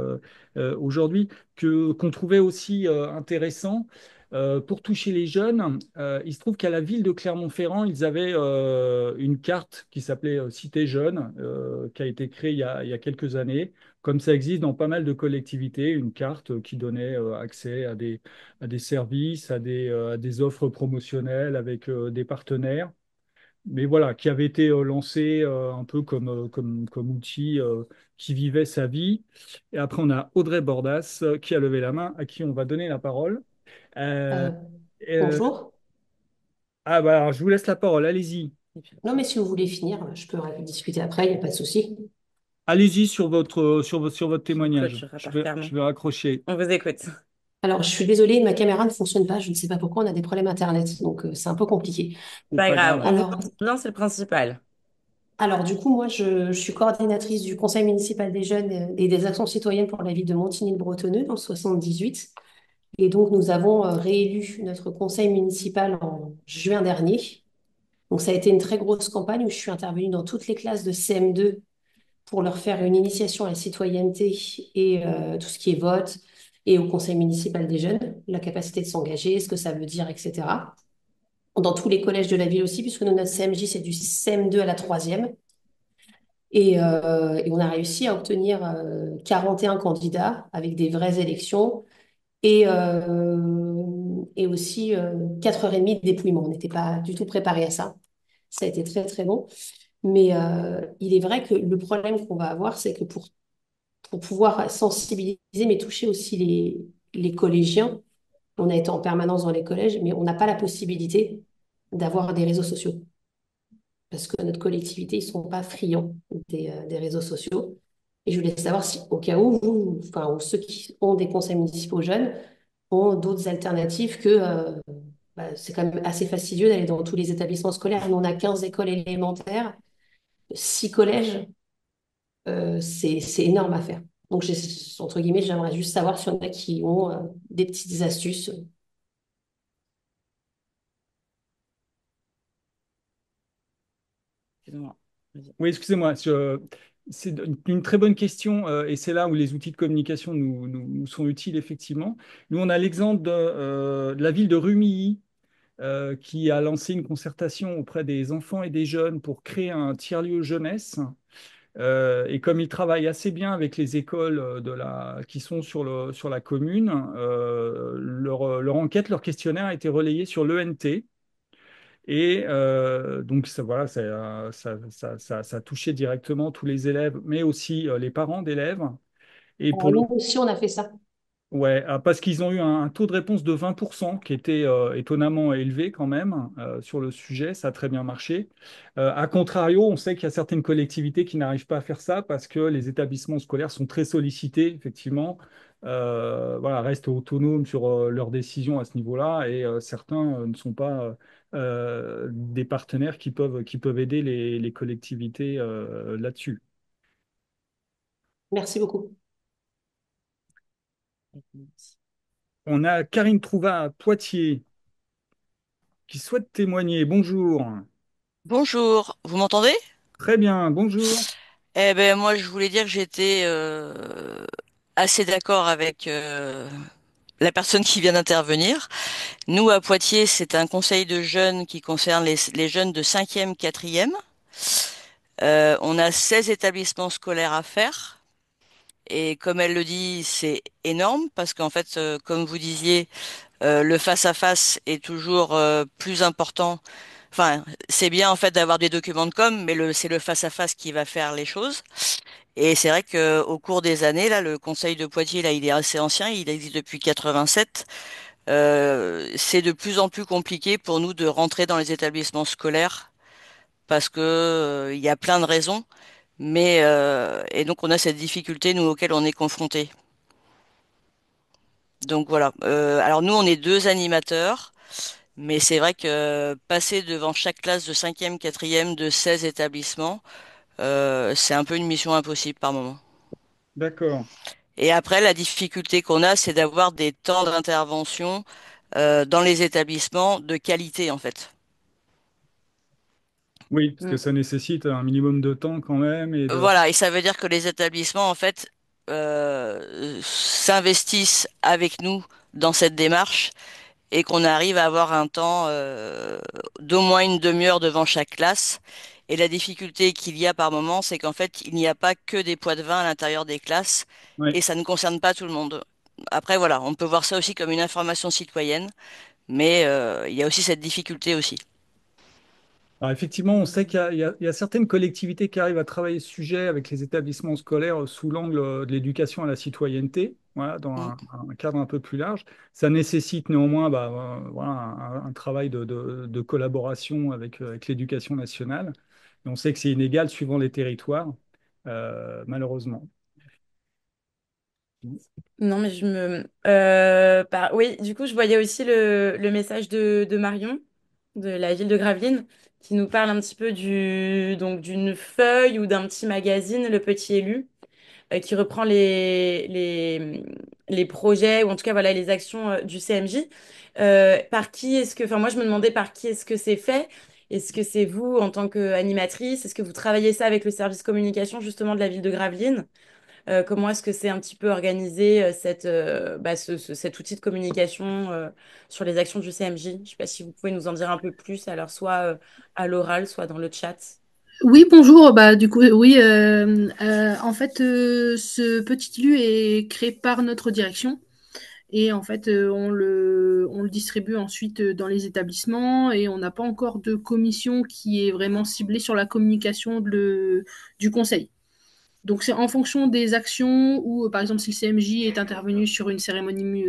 aujourd'hui, qu'on trouvait aussi intéressant. Pour toucher les jeunes, il se trouve qu'à la ville de Clermont-Ferrand, ils avaient une carte qui s'appelait Cité Jeune, qui a été créée il y a quelques années, comme ça existe dans pas mal de collectivités, une carte qui donnait accès à des services, à des offres promotionnelles avec des partenaires. Mais voilà, qui avait été lancé un peu comme outil qui vivait sa vie. Et après, on a Audrey Bordas qui a levé la main, à qui on va donner la parole. Euh, Euh, euh, Bonjour. ah bah alors, je vous laisse la parole, allez-y. Non, mais si vous voulez finir, je peux discuter après, il n'y a pas de souci. Allez-y sur votre Puis on témoignage. clôturera par Clermont. Je vais raccrocher. On vous écoute. Alors, je suis désolée, ma caméra ne fonctionne pas. Je ne sais pas pourquoi, on a des problèmes Internet, donc c'est un peu compliqué. C'est Pas pas grave, grave. on vous Alors, entend bien, c'est le principal. du coup, moi, je suis coordinatrice du Conseil municipal des jeunes et des actions citoyennes pour la ville de Montigny-le-Bretonneux dans le 78. Et donc, nous avons réélu notre conseil municipal en juin dernier. Donc, ça a été une très grosse campagne où je suis intervenue dans toutes les classes de CM2 pour leur faire une initiation à la citoyenneté et tout ce qui est vote et au conseil municipal des jeunes, la capacité de s'engager, ce que ça veut dire, etc. Dans tous les collèges de la ville aussi, puisque notre CMJ, c'est du CM2 à la troisième. Et on a réussi à obtenir 41 candidats avec des vraies élections et aussi 4h30 de dépouillement. On n'était pas du tout préparé à ça. Ça a été très, très bon. Mais il est vrai que le problème qu'on va avoir, c'est que pour pouvoir sensibiliser, mais toucher aussi les collégiens. On a été en permanence dans les collèges, mais on n'a pas la possibilité d'avoir des réseaux sociaux. Parce que notre collectivité, ils ne sont pas friands des réseaux sociaux. Et je voulais savoir si, au cas où, enfin, ou ceux qui ont des conseils municipaux jeunes, ont d'autres alternatives que c'est quand même assez fastidieux d'aller dans tous les établissements scolaires. Nous, on a 15 écoles élémentaires, 6 collèges. C'est énorme à faire. Donc, entre guillemets, j'aimerais juste savoir s'il y en a qui ont des petites astuces. Excusez-moi. Vas-y. Oui, excusez-moi. C'est une très bonne question et c'est là où les outils de communication nous sont utiles, effectivement. Nous, on a l'exemple de la ville de Rumilly qui a lancé une concertation auprès des enfants et des jeunes pour créer un tiers-lieu jeunesse. Et comme ils travaillent assez bien avec les écoles qui sont sur la commune, leur enquête, leur questionnaire a été relayé sur l'ENT. Et donc, ça, voilà, ça a touché directement tous les élèves, mais aussi les parents d'élèves. Et pour le Nous aussi, on a fait ça. Ouais, parce qu'ils ont eu un taux de réponse de 20% qui était étonnamment élevé quand même sur le sujet, ça a très bien marché. À contrario, on sait qu'il y a certaines collectivités qui n'arrivent pas à faire ça parce que les établissements scolaires sont très sollicités, effectivement, voilà, restent autonomes sur leurs décisions à ce niveau-là et certains ne sont pas des partenaires qui peuvent aider les collectivités là-dessus. Merci beaucoup. On a Karine Trouva à Poitiers qui souhaite témoigner. Bonjour. Bonjour, vous m'entendez? Très bien, bonjour. Eh ben moi je voulais dire que j'étais assez d'accord avec la personne qui vient d'intervenir. Nous, à Poitiers, c'est un conseil de jeunes qui concerne les jeunes de cinquième, quatrième. On a 16 établissements scolaires à faire. Et comme elle le dit, c'est énorme parce qu'en fait, comme vous disiez, le face-à-face est toujours plus important. Enfin, c'est bien en fait d'avoir des documents de com, mais c'est le face-à-face qui va faire les choses. Et c'est vrai que au cours des années, là, le Conseil de Poitiers, là, il est assez ancien, il existe depuis 87. C'est de plus en plus compliqué pour nous de rentrer dans les établissements scolaires parce que il y a plein de raisons, mais et donc on a cette difficulté nous auquel on est confronté. Donc voilà. Alors nous, on est deux animateurs. Mais c'est vrai que passer devant chaque classe de cinquième, quatrième de 16 établissements, c'est un peu une mission impossible par moment. D'accord. Et après, la difficulté qu'on a, c'est d'avoir des temps d'intervention dans les établissements de qualité, en fait. Oui, parce que Mm. ça nécessite un minimum de temps quand même et de. Voilà, et ça veut dire que les établissements, en fait, s'investissent avec nous dans cette démarche et qu'on arrive à avoir un temps d'au moins une demi-heure devant chaque classe. Et la difficulté qu'il y a par moment, c'est qu'en fait, il n'y a pas que des poids de vin à l'intérieur des classes et Ouais. ça ne concerne pas tout le monde. Après, voilà, on peut voir ça aussi comme une information citoyenne, mais il y a aussi cette difficulté aussi. Alors effectivement, on sait qu'il y a certaines collectivités qui arrivent à travailler ce sujet avec les établissements scolaires sous l'angle de l'éducation à la citoyenneté, voilà, dans Mm. un cadre un peu plus large. Ça nécessite néanmoins bah, voilà, un travail de collaboration avec l'éducation nationale. Et on sait que c'est inégal suivant les territoires, malheureusement. Non, mais oui, du coup, je voyais aussi le message de Marion, de la ville de Gravelines, qui nous parle un petit peu donc d'une feuille ou d'un petit magazine, Le Petit Élu, qui reprend les projets, ou en tout cas, voilà, les actions du CMJ. Par qui est-ce que, enfin, moi, je me demandais par qui est-ce que c'est fait? Est-ce que c'est vous en tant qu'animatrice? Est-ce que vous travaillez ça avec le service communication, justement, de la ville de Gravelines? Comment est-ce que c'est un petit peu organisé cet outil de communication sur les actions du CMJ? Je ne sais pas si vous pouvez nous en dire un peu plus, alors soit à l'oral, soit dans le chat. Oui, bonjour. Bah, du coup, oui. En fait, ce petit élu est créé par notre direction. Et en fait, on le distribue ensuite dans les établissements et on n'a pas encore de commission qui est vraiment ciblée sur la communication du conseil. Donc c'est en fonction des actions ou par exemple si le CMJ est intervenu sur une cérémonie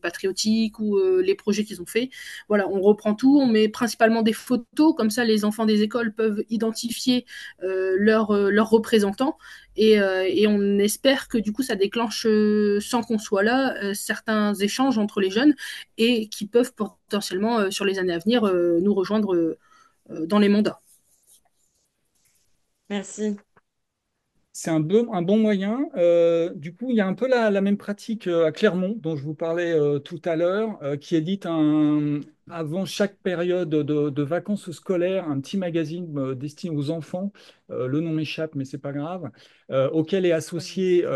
patriotique ou les projets qu'ils ont fait. Voilà, on reprend tout, on met principalement des photos, comme ça les enfants des écoles peuvent identifier leurs représentants et on espère que du coup ça déclenche, sans qu'on soit là, certains échanges entre les jeunes et qui peuvent potentiellement sur les années à venir nous rejoindre dans les mandats. Merci. C'est un bon moyen. Du coup, il y a un peu la même pratique à Clermont, dont je vous parlais tout à l'heure, qui édite avant chaque période de vacances scolaires un petit magazine destiné aux enfants. Le nom m'échappe, mais c'est pas grave. Auquel est associé.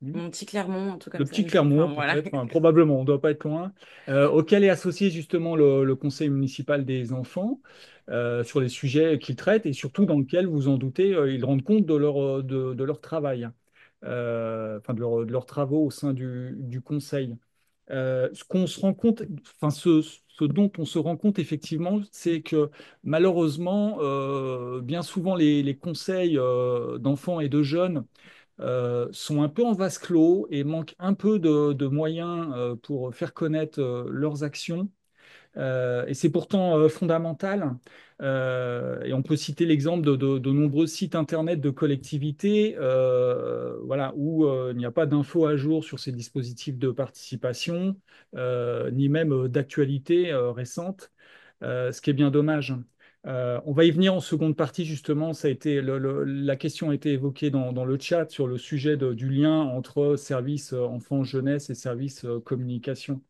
Mon petit Clermont, un truc Le comme ça, petit je sais. Clermont, Enfin, voilà. peut-être, enfin, probablement, on ne doit pas être loin, auquel est associé justement le conseil municipal des enfants sur les sujets qu'ils traitent et surtout dans lequel, vous en doutez, ils rendent compte de leur travail, enfin de leurs travaux au sein du conseil. Ce qu'on se rend compte, enfin ce dont on se rend compte effectivement, c'est que malheureusement, bien souvent les conseils d'enfants et de jeunes sont un peu en vase clos et manquent un peu de moyens pour faire connaître leurs actions. Et c'est pourtant fondamental. Et on peut citer l'exemple de nombreux sites internet de collectivités voilà, où il n'y a pas d'infos à jour sur ces dispositifs de participation, ni même d'actualité récente, ce qui est bien dommage. On va y venir en seconde partie, justement. Ça a été la question a été évoquée dans le chat sur le sujet du lien entre services enfants-jeunesse et services communication.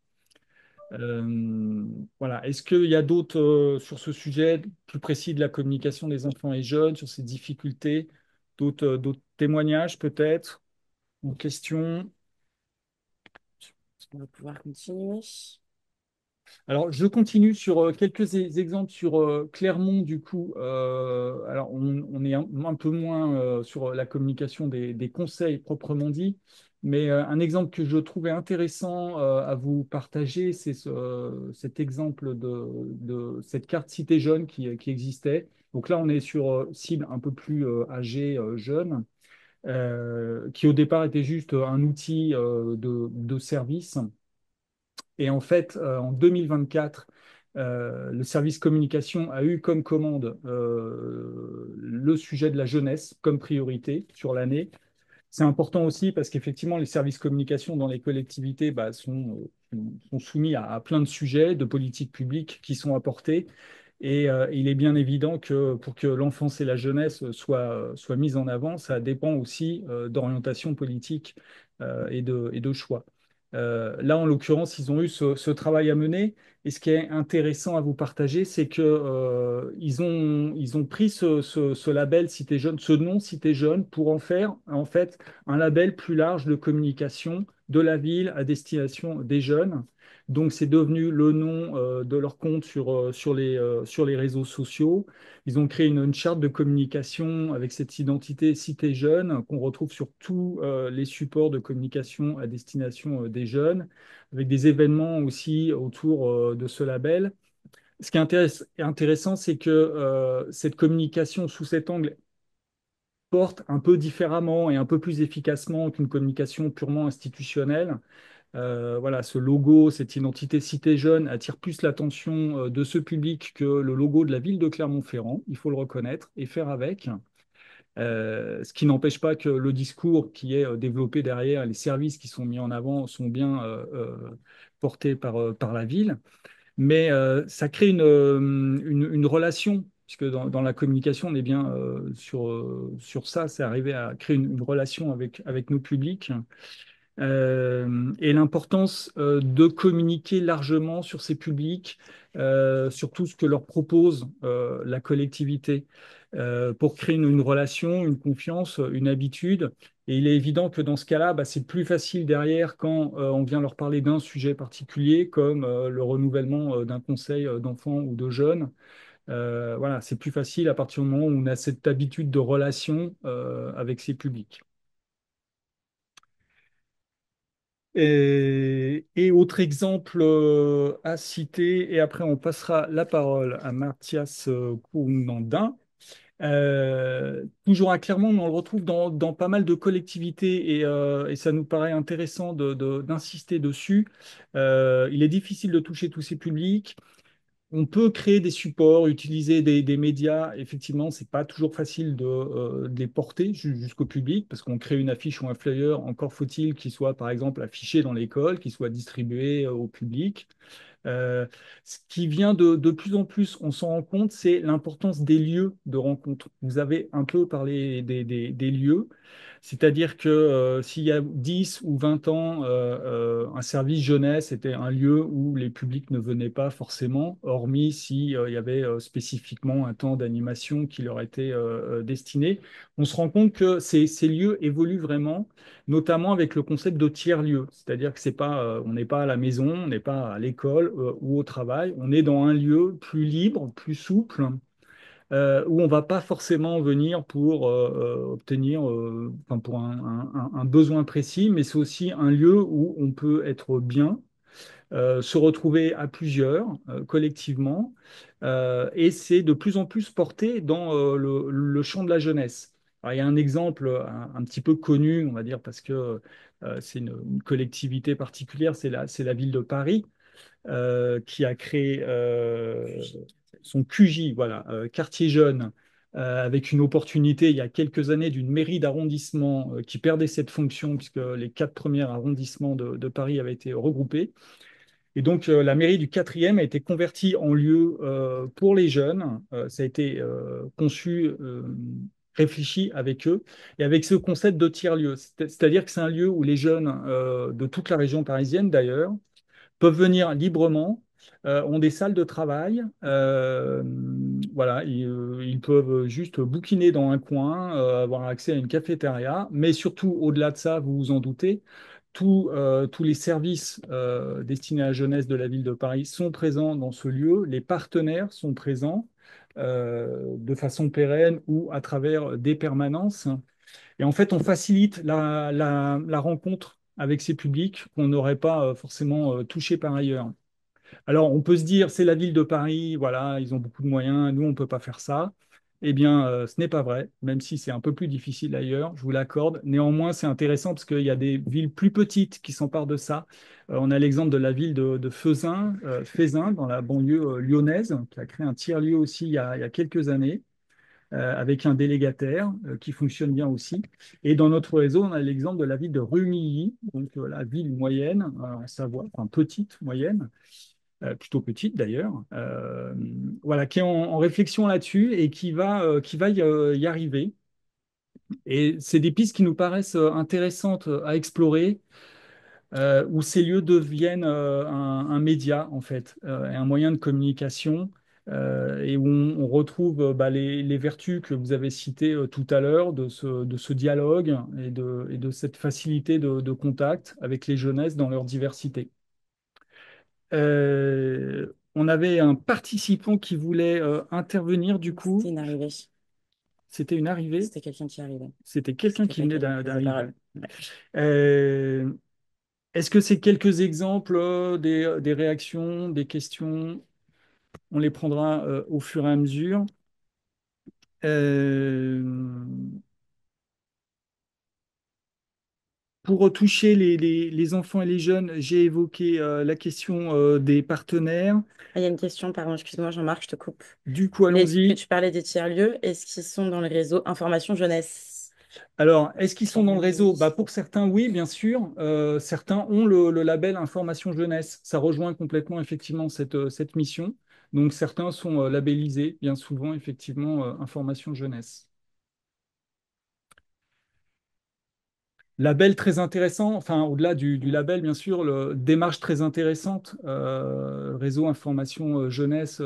Euh, voilà. Est-ce qu'il y a d'autres sur ce sujet plus précis de la communication des enfants et jeunes, sur ces difficultés, d'autres témoignages peut-être ou questions? On va pouvoir continuer. Alors, je continue sur quelques exemples sur Clermont, du coup. Alors, on est un peu moins sur la communication des conseils proprement dit, mais un exemple que je trouvais intéressant à vous partager, c'est cet exemple de cette carte Cité Jeune qui existait. Donc là, on est sur cible un peu plus âgée, jeune, qui au départ était juste un outil de service. Et en fait, en 2024, le service communication a eu comme commande le sujet de la jeunesse comme priorité sur l'année. C'est important aussi parce qu'effectivement, les services communication dans les collectivités bah, sont soumis à plein de sujets, de politiques publiques qui sont apportés. Et il est bien évident que pour que l'enfance et la jeunesse soient mises en avant, ça dépend aussi d'orientation politique et de choix. Là, en l'occurrence, ils ont eu ce travail à mener. Et ce qui est intéressant à vous partager, c'est que ils ont pris ce label Cité Jeune, ce nom Cité Jeune, pour en faire en fait un label plus large de communication de la ville à destination des jeunes. Donc, c'est devenu le nom de leur compte sur les réseaux sociaux. Ils ont créé une charte de communication avec cette identité Cité Jeune qu'on retrouve sur tous les supports de communication à destination des jeunes, avec des événements aussi autour de ce label. Ce qui est intéressant, c'est que cette communication sous cet angle porte un peu différemment et un peu plus efficacement qu'une communication purement institutionnelle. Voilà, ce logo, cette identité Cité Jeune attire plus l'attention de ce public que le logo de la ville de Clermont-Ferrand, il faut le reconnaître et faire avec. Ce qui n'empêche pas que le discours qui est développé derrière, les services qui sont mis en avant sont bien portés par la ville. Mais ça crée une relation, puisque dans la communication, on est bien sur ça, c'est arriver à créer une relation avec nos publics. Et l'importance de communiquer largement sur ces publics, sur tout ce que leur propose la collectivité, pour créer une relation, une confiance, une habitude. Et il est évident que dans ce cas-là, bah, c'est plus facile derrière quand on vient leur parler d'un sujet particulier, comme le renouvellement d'un conseil d'enfants ou de jeunes. Voilà, c'est plus facile à partir du moment où on a cette habitude de relation avec ces publics. Et autre exemple à citer, et après on passera la parole à Mathias Kounandin. Toujours à Clermont, mais on le retrouve dans pas mal de collectivités et ça nous paraît intéressant d'insister dessus. Il est difficile de toucher tous ces publics. On peut créer des supports, utiliser des médias. Effectivement, c'est pas toujours facile de les porter jusqu'au public parce qu'on crée une affiche ou un flyer. Encore faut-il qu'il soit, par exemple, affiché dans l'école, qu'il soit distribué au public. Euh, Ce qui vient de plus en plus, on s'en rend compte, c'est l'importance des lieux de rencontre. Vous avez un peu parlé des lieux, c'est-à-dire que s'il y a 10 ou 20 ans, un service jeunesse était un lieu où les publics ne venaient pas forcément, hormis s'il y avait spécifiquement un temps d'animation qui leur était destiné. On se rend compte que ces lieux évoluent vraiment, notamment avec le concept de tiers-lieu. C'est-à-dire que c'est pas, on n'est pas à la maison, on n'est pas à l'école ou au travail, on est dans un lieu plus libre, plus souple, où on va pas forcément venir pour obtenir enfin, pour un besoin précis, mais c'est aussi un lieu où on peut être bien, se retrouver à plusieurs, collectivement, et c'est de plus en plus porté dans le champ de la jeunesse. Alors, il y a un exemple un petit peu connu, on va dire, parce que c'est une collectivité particulière, c'est la ville de Paris, qui a créé son QJ, voilà, quartier jeune, avec une opportunité il y a quelques années d'une mairie d'arrondissement qui perdait cette fonction puisque les 4 premiers arrondissements de Paris avaient été regroupés. Et donc, la mairie du quatrième a été convertie en lieu pour les jeunes. Ça a été conçu, réfléchi avec eux, et avec ce concept de tiers-lieu. C'est-à-dire que c'est un lieu où les jeunes de toute la région parisienne, d'ailleurs, peuvent venir librement, ont des salles de travail. Voilà, ils peuvent juste bouquiner dans un coin, avoir accès à une cafétéria, mais surtout, au-delà de ça, vous vous en doutez, tous les services destinés à la jeunesse de la ville de Paris sont présents dans ce lieu. Les partenaires sont présents de façon pérenne ou à travers des permanences. Et en fait, on facilite la rencontre avec ces publics qu'on n'aurait pas forcément touchés par ailleurs. Alors, on peut se dire, c'est la ville de Paris, voilà, ils ont beaucoup de moyens, nous, on ne peut pas faire ça. Eh bien, ce n'est pas vrai, même si c'est un peu plus difficile ailleurs, je vous l'accorde. Néanmoins, c'est intéressant parce qu'il y a des villes plus petites qui s'emparent de ça. On a l'exemple de la ville de Faisin, dans la banlieue lyonnaise, qui a créé un tiers-lieu aussi il y a quelques années, avec un délégataire qui fonctionne bien aussi. Et dans notre réseau, on a l'exemple de la ville de Rumilly, donc la ville moyenne en Savoie, enfin petite, moyenne, plutôt petite d'ailleurs, voilà, qui est en réflexion là-dessus et qui va y arriver. Et c'est des pistes qui nous paraissent intéressantes à explorer, où ces lieux deviennent un média, en fait, et un moyen de communication, et où on retrouve les vertus que vous avez citées tout à l'heure de ce dialogue et de cette facilité de contact avec les jeunesses dans leur diversité. On avait un participant qui voulait intervenir du coup. C'était une arrivée. C'était une arrivée. C'était quelqu'un qui arrivait. C'était quelqu'un qui venait d'arriver. Ouais. Euh, Est-ce que ces quelques exemples des réactions, des questions, on les prendra au fur et à mesure. Euh, pour toucher les enfants et les jeunes, j'ai évoqué la question des partenaires. Ah, il y a une question, pardon, excuse-moi Jean-Marc, je te coupe. Du coup, Que allons-y. tu parlais des tiers-lieux, est-ce qu'ils sont dans le réseau Information Jeunesse? Alors, est-ce qu'ils sont dans le réseau? Pour certains, oui, bien sûr. Certains ont le label Information Jeunesse. Ça rejoint complètement, effectivement, cette mission. Donc, certains sont labellisés, bien souvent, effectivement, Information Jeunesse. Label très intéressant, enfin, au-delà du label, bien sûr, démarche très intéressante. Réseau Information Jeunesse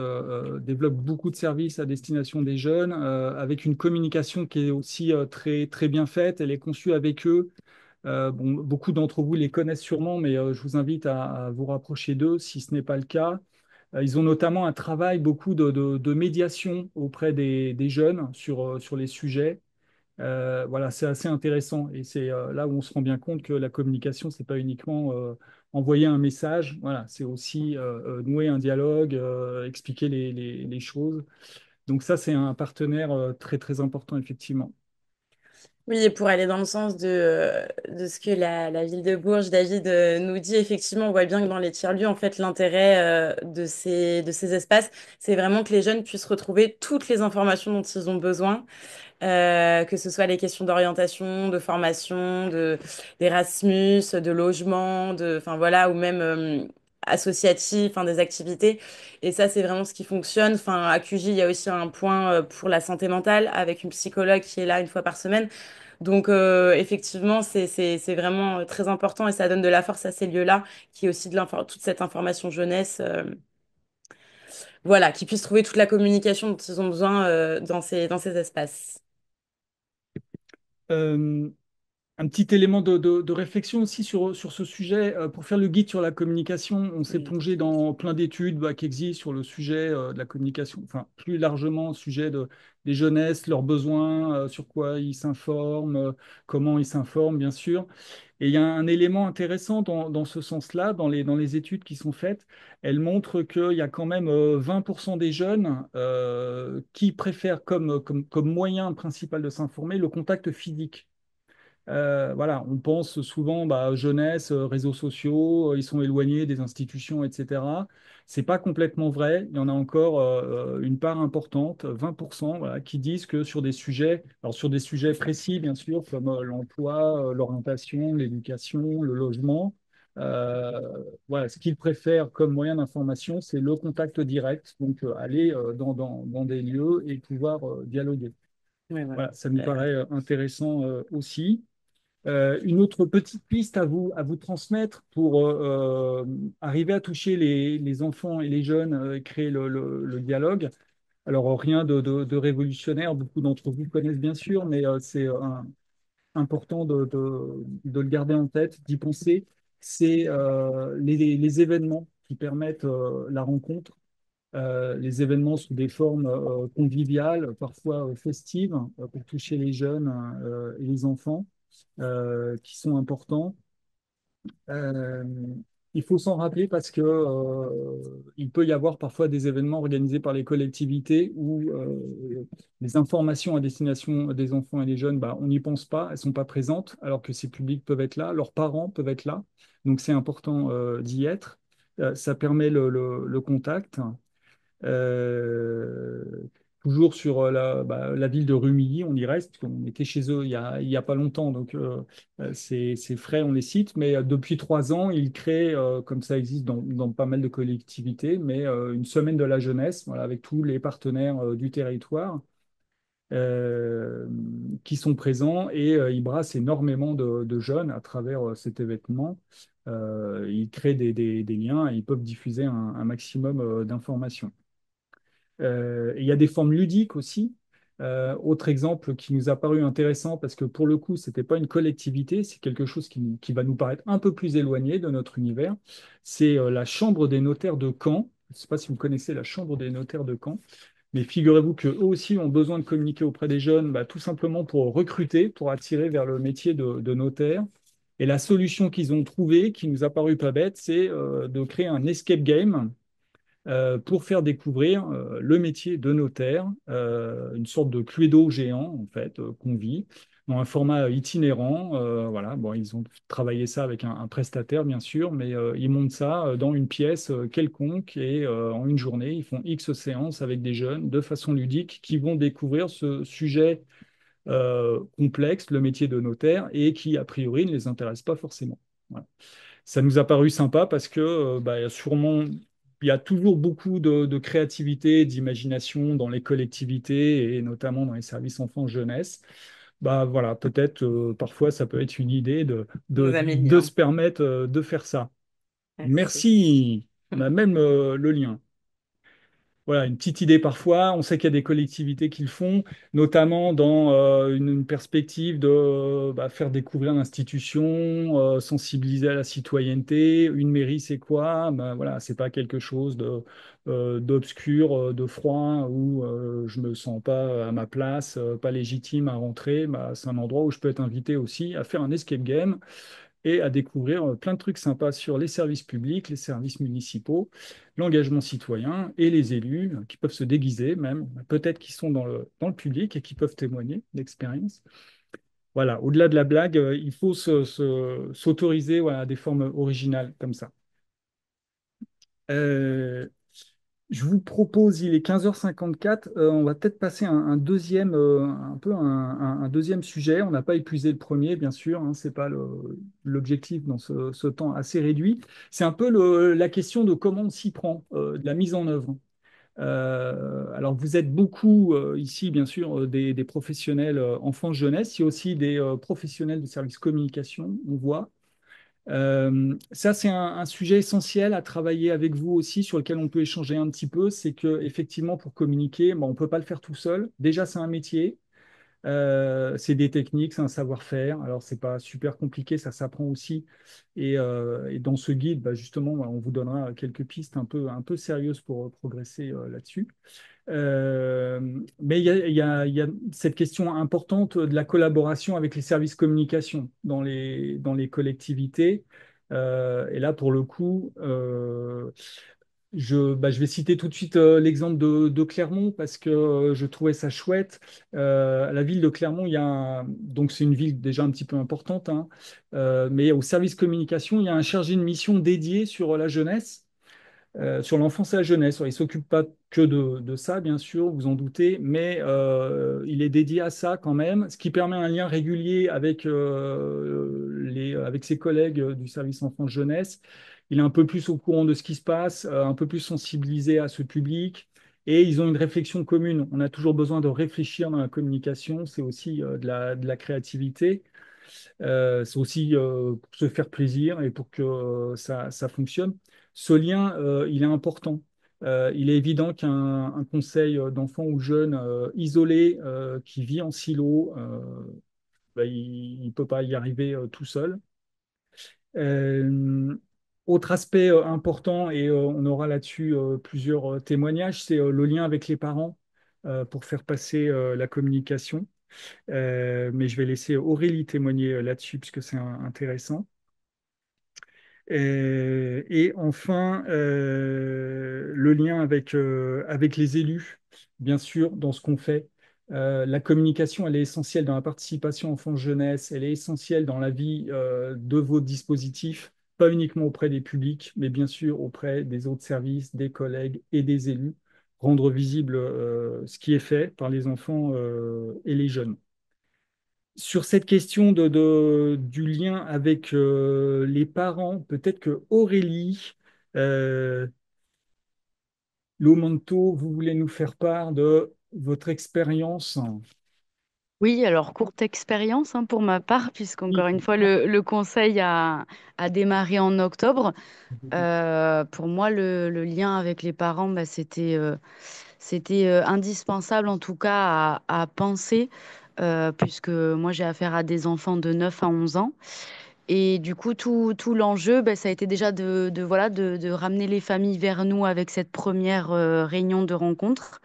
développe beaucoup de services à destination des jeunes, avec une communication qui est aussi très, très bien faite. Elle est conçue avec eux. Bon, beaucoup d'entre vous les connaissent sûrement, mais je vous invite à vous rapprocher d'eux si ce n'est pas le cas. Ils ont notamment un travail beaucoup de médiation auprès des jeunes sur les sujets. Voilà, c'est assez intéressant et c'est là où on se rend bien compte que la communication, c'est pas uniquement envoyer un message, voilà, c'est aussi nouer un dialogue, expliquer les choses. Donc ça, c'est un partenaire très très important, effectivement. Oui, et pour aller dans le sens de ce que la ville de Bourges, David, nous dit, effectivement, on voit bien que dans les tiers-lieux, en fait, l'intérêt de ces espaces, c'est vraiment que les jeunes puissent retrouver toutes les informations dont ils ont besoin, que ce soit les questions d'orientation, de formation, d'Erasmus, de logement, enfin voilà, ou même associatif, enfin, des activités. Et ça, c'est vraiment ce qui fonctionne. Enfin, à QJ, il y a aussi un point pour la santé mentale avec une psychologue qui est là une fois par semaine. Donc, effectivement, c'est vraiment très important et ça donne de la force à ces lieux-là, qui est aussi toute cette information jeunesse, voilà, qui puissent trouver toute la communication dont ils ont besoin dans ces espaces. Euh, Un petit élément de réflexion aussi sur ce sujet. Pour faire le guide sur la communication, on s'est Oui. plongé dans plein d'études qui existent sur le sujet de la communication, enfin plus largement au sujet des jeunesses, leurs besoins, sur quoi ils s'informent, comment ils s'informent, bien sûr. Et il y a un élément intéressant dans ce sens-là, dans les études qui sont faites. Elles montrent qu'il y a quand même 20% des jeunes qui préfèrent comme moyen principal de s'informer le contact physique. Voilà, on pense souvent jeunesse, réseaux sociaux, ils sont éloignés des institutions, etc. C'est pas complètement vrai. Il y en a encore une part importante, 20%, voilà, qui disent que sur des sujets, alors sur des sujets précis, bien sûr, comme l'emploi, l'orientation, l'éducation, le logement, euh, voilà, ce qu'ils préfèrent comme moyen d'information, c'est le contact direct, donc aller dans des lieux et pouvoir dialoguer. Oui, voilà. Voilà, ça nous paraît intéressant aussi. Une autre petite piste à vous transmettre pour arriver à toucher les enfants et les jeunes, créer le dialogue. Alors, rien de révolutionnaire, beaucoup d'entre vous connaissent bien sûr, mais c'est important de le garder en tête, d'y penser, c'est les événements qui permettent la rencontre. Les événements sous des formes conviviales, parfois festives, pour toucher les jeunes et les enfants, qui sont importants. Euh, il faut s'en rappeler parce que il peut y avoir parfois des événements organisés par les collectivités où les informations à destination des enfants et des jeunes, bah, on n'y pense pas, elles sont pas présentes, alors que ces publics peuvent être là, leurs parents peuvent être là. Donc c'est important d'y être. Ça permet le contact. Euh, Toujours sur la ville de Rumilly, on y reste. On était chez eux il y a pas longtemps, donc c'est frais, on les cite. Mais depuis 3 ans, ils créent, comme ça existe dans pas mal de collectivités, mais une semaine de la jeunesse, voilà, avec tous les partenaires du territoire euh, qui sont présents et ils brassent énormément de jeunes à travers cet événement. Ils créent des liens et ils peuvent diffuser un maximum d'informations. Il y a des formes ludiques aussi. Autre exemple qui nous a paru intéressant parce que pour le coup, ce n'était pas une collectivité, c'est quelque chose qui va nous paraître un peu plus éloigné de notre univers. C'est la Chambre des notaires de Caen. Je ne sais pas si vous connaissez la Chambre des notaires de Caen, mais figurez-vous qu'eux aussi ont besoin de communiquer auprès des jeunes, bah, tout simplement pour recruter, pour attirer vers le métier de notaire. Et la solution qu'ils ont trouvée, qui nous a paru pas bête, c'est de créer un escape game pour faire découvrir le métier de notaire, une sorte de Cluedo géant en fait qu'on vit dans un format itinérant. Voilà, bon, ils ont travaillé ça avec un prestataire bien sûr, mais ils montent ça dans une pièce quelconque et en une journée, ils font X séances avec des jeunes de façon ludique qui vont découvrir ce sujet complexe, le métier de notaire, et qui a priori ne les intéresse pas forcément. Voilà. Ça nous a paru sympa parce que bah, il y a toujours beaucoup de créativité, d'imagination dans les collectivités et notamment dans les services enfants-jeunesse. Bah voilà, peut-être parfois ça peut être une idée Vous avez de bien. se permettre de faire ça. Merci. Merci. On a même le lien. Voilà, une petite idée parfois. On sait qu'il y a des collectivités qui le font, notamment dans une perspective de bah, faire découvrir l'institution, sensibiliser à la citoyenneté. Une mairie, c'est quoi? Ben, voilà, c'est pas quelque chose d'obscur, de froid, où je me sens pas à ma place, pas légitime à rentrer. Bah, c'est un endroit où je peux être invité aussi à faire un escape game et à découvrir plein de trucs sympas sur les services publics, les services municipaux, l'engagement citoyen et les élus qui peuvent se déguiser même, peut-être qui sont dans le public et qui peuvent témoigner d'expérience. Voilà, au-delà de la blague, il faut s'autoriser voilà, des formes originales comme ça. Euh, je vous propose, il est 15h54, on va peut-être passer un deuxième, un peu un deuxième sujet. On n'a pas épuisé le premier, bien sûr, hein, c'est pas l'objectif dans ce temps assez réduit. C'est un peu la question de comment on s'y prend, de la mise en œuvre. Alors, vous êtes beaucoup ici, bien sûr, des professionnels enfance-jeunesse. Il y a aussi des professionnels de services communication, on voit. Ça, c'est un sujet essentiel à travailler avec vous aussi, sur lequel on peut échanger un petit peu. C'est que effectivement, pour communiquer, bon, on ne peut pas le faire tout seul. Déjà, c'est un métier, c'est des techniques, c'est un savoir-faire. Alors, c'est pas super compliqué, ça s'apprend aussi. Et dans ce guide, bah, justement, on vous donnera quelques pistes un peu sérieuses pour progresser là-dessus. Euh, mais il y a cette question importante de la collaboration avec les services communication dans les collectivités. Et là, pour le coup, je vais citer tout de suite l'exemple de Clermont parce que je trouvais ça chouette. À la ville de Clermont, il y a donc c'est une ville déjà un petit peu importante, hein, mais au service communication, il y a un chargé de mission dédié sur la jeunesse sur l'enfance et la jeunesse. Il ne s'occupe pas que de ça, bien sûr, vous en doutez, mais il est dédié à ça quand même, ce qui permet un lien régulier avec, avec ses collègues du service enfance-jeunesse. Il est un peu plus au courant de ce qui se passe, un peu plus sensibilisé à ce public. Et ils ont une réflexion commune. On a toujours besoin de réfléchir dans la communication. C'est aussi de la créativité. C'est aussi pour se faire plaisir et pour que ça fonctionne. Ce lien, il est important. Il est évident qu'un conseil d'enfant ou jeune isolé qui vit en silo il ne peut pas y arriver tout seul. Euh, Autre aspect important, et on aura là-dessus plusieurs témoignages, c'est le lien avec les parents pour faire passer la communication. Mais je vais laisser Aurélie témoigner là-dessus puisque c'est intéressant. Et enfin, le lien avec les élus, bien sûr, dans ce qu'on fait. La communication, elle est essentielle dans la participation enfance-jeunesse, elle est essentielle dans la vie de vos dispositifs, pas uniquement auprès des publics, mais bien sûr auprès des autres services, des collègues et des élus, rendre visible ce qui est fait par les enfants et les jeunes. Sur cette question du lien avec les parents, peut-être que Aurélie euh, Lomanto, vous voulez nous faire part de votre expérience. Oui, alors courte expérience pour ma part, Oui. puisqu'encore une fois, le conseil a démarré en octobre. Pour moi, le lien avec les parents, bah, c'était indispensable en tout cas à penser, puisque moi j'ai affaire à des enfants de 9 à 11 ans. Et du coup, tout l'enjeu, bah, ça a été déjà voilà, de ramener les familles vers nous avec cette première réunion de rencontre.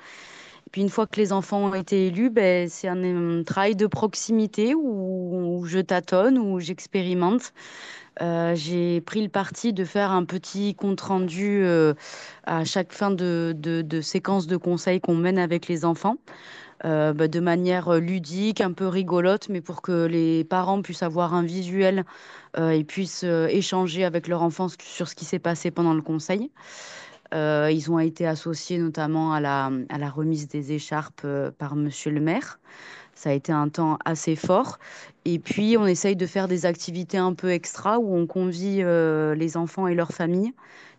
Et puis une fois que les enfants ont été élus, ben, c'est un travail de proximité où je tâtonne, où j'expérimente. J'ai pris le parti de faire un petit compte-rendu à chaque fin de séquence de conseils qu'on mène avec les enfants, bah, de manière ludique, un peu rigolote, mais pour que les parents puissent avoir un visuel et puissent échanger avec leur enfant sur ce qui s'est passé pendant le conseil. Ils ont été associés notamment à la remise des écharpes par Monsieur le maire. Ça a été un temps assez fort. Et puis, on essaye de faire des activités un peu extra où on convie les enfants et leurs familles.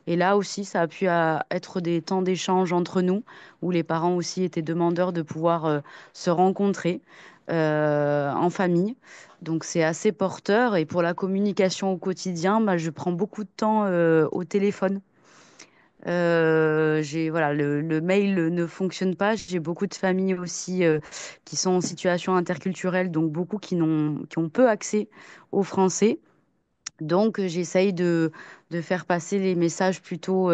Et là aussi, ça a pu être des temps d'échange entre nous, où les parents aussi étaient demandeurs de pouvoir se rencontrer en famille. Donc, c'est assez porteur. Et pour la communication au quotidien, bah, je prends beaucoup de temps au téléphone. Voilà, le mail ne fonctionne pas. J'ai beaucoup de familles aussi qui sont en situation interculturelle, donc beaucoup qui ont peu accès au français. Donc, j'essaye de faire passer les messages plutôt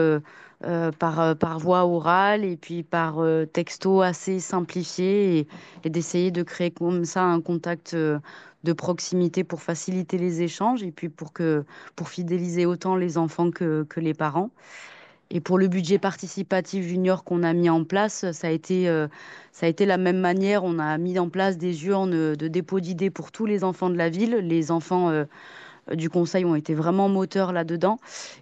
par voie orale et puis par texto assez simplifié et d'essayer de créer comme ça un contact de proximité pour faciliter les échanges et puis pour fidéliser autant les enfants que les parents. Et pour le budget participatif junior qu'on a mis en place, ça a été la même manière. On a mis en place des urnes de dépôt d'idées pour tous les enfants de la ville. Les enfants du conseil ont été vraiment moteurs là-dedans.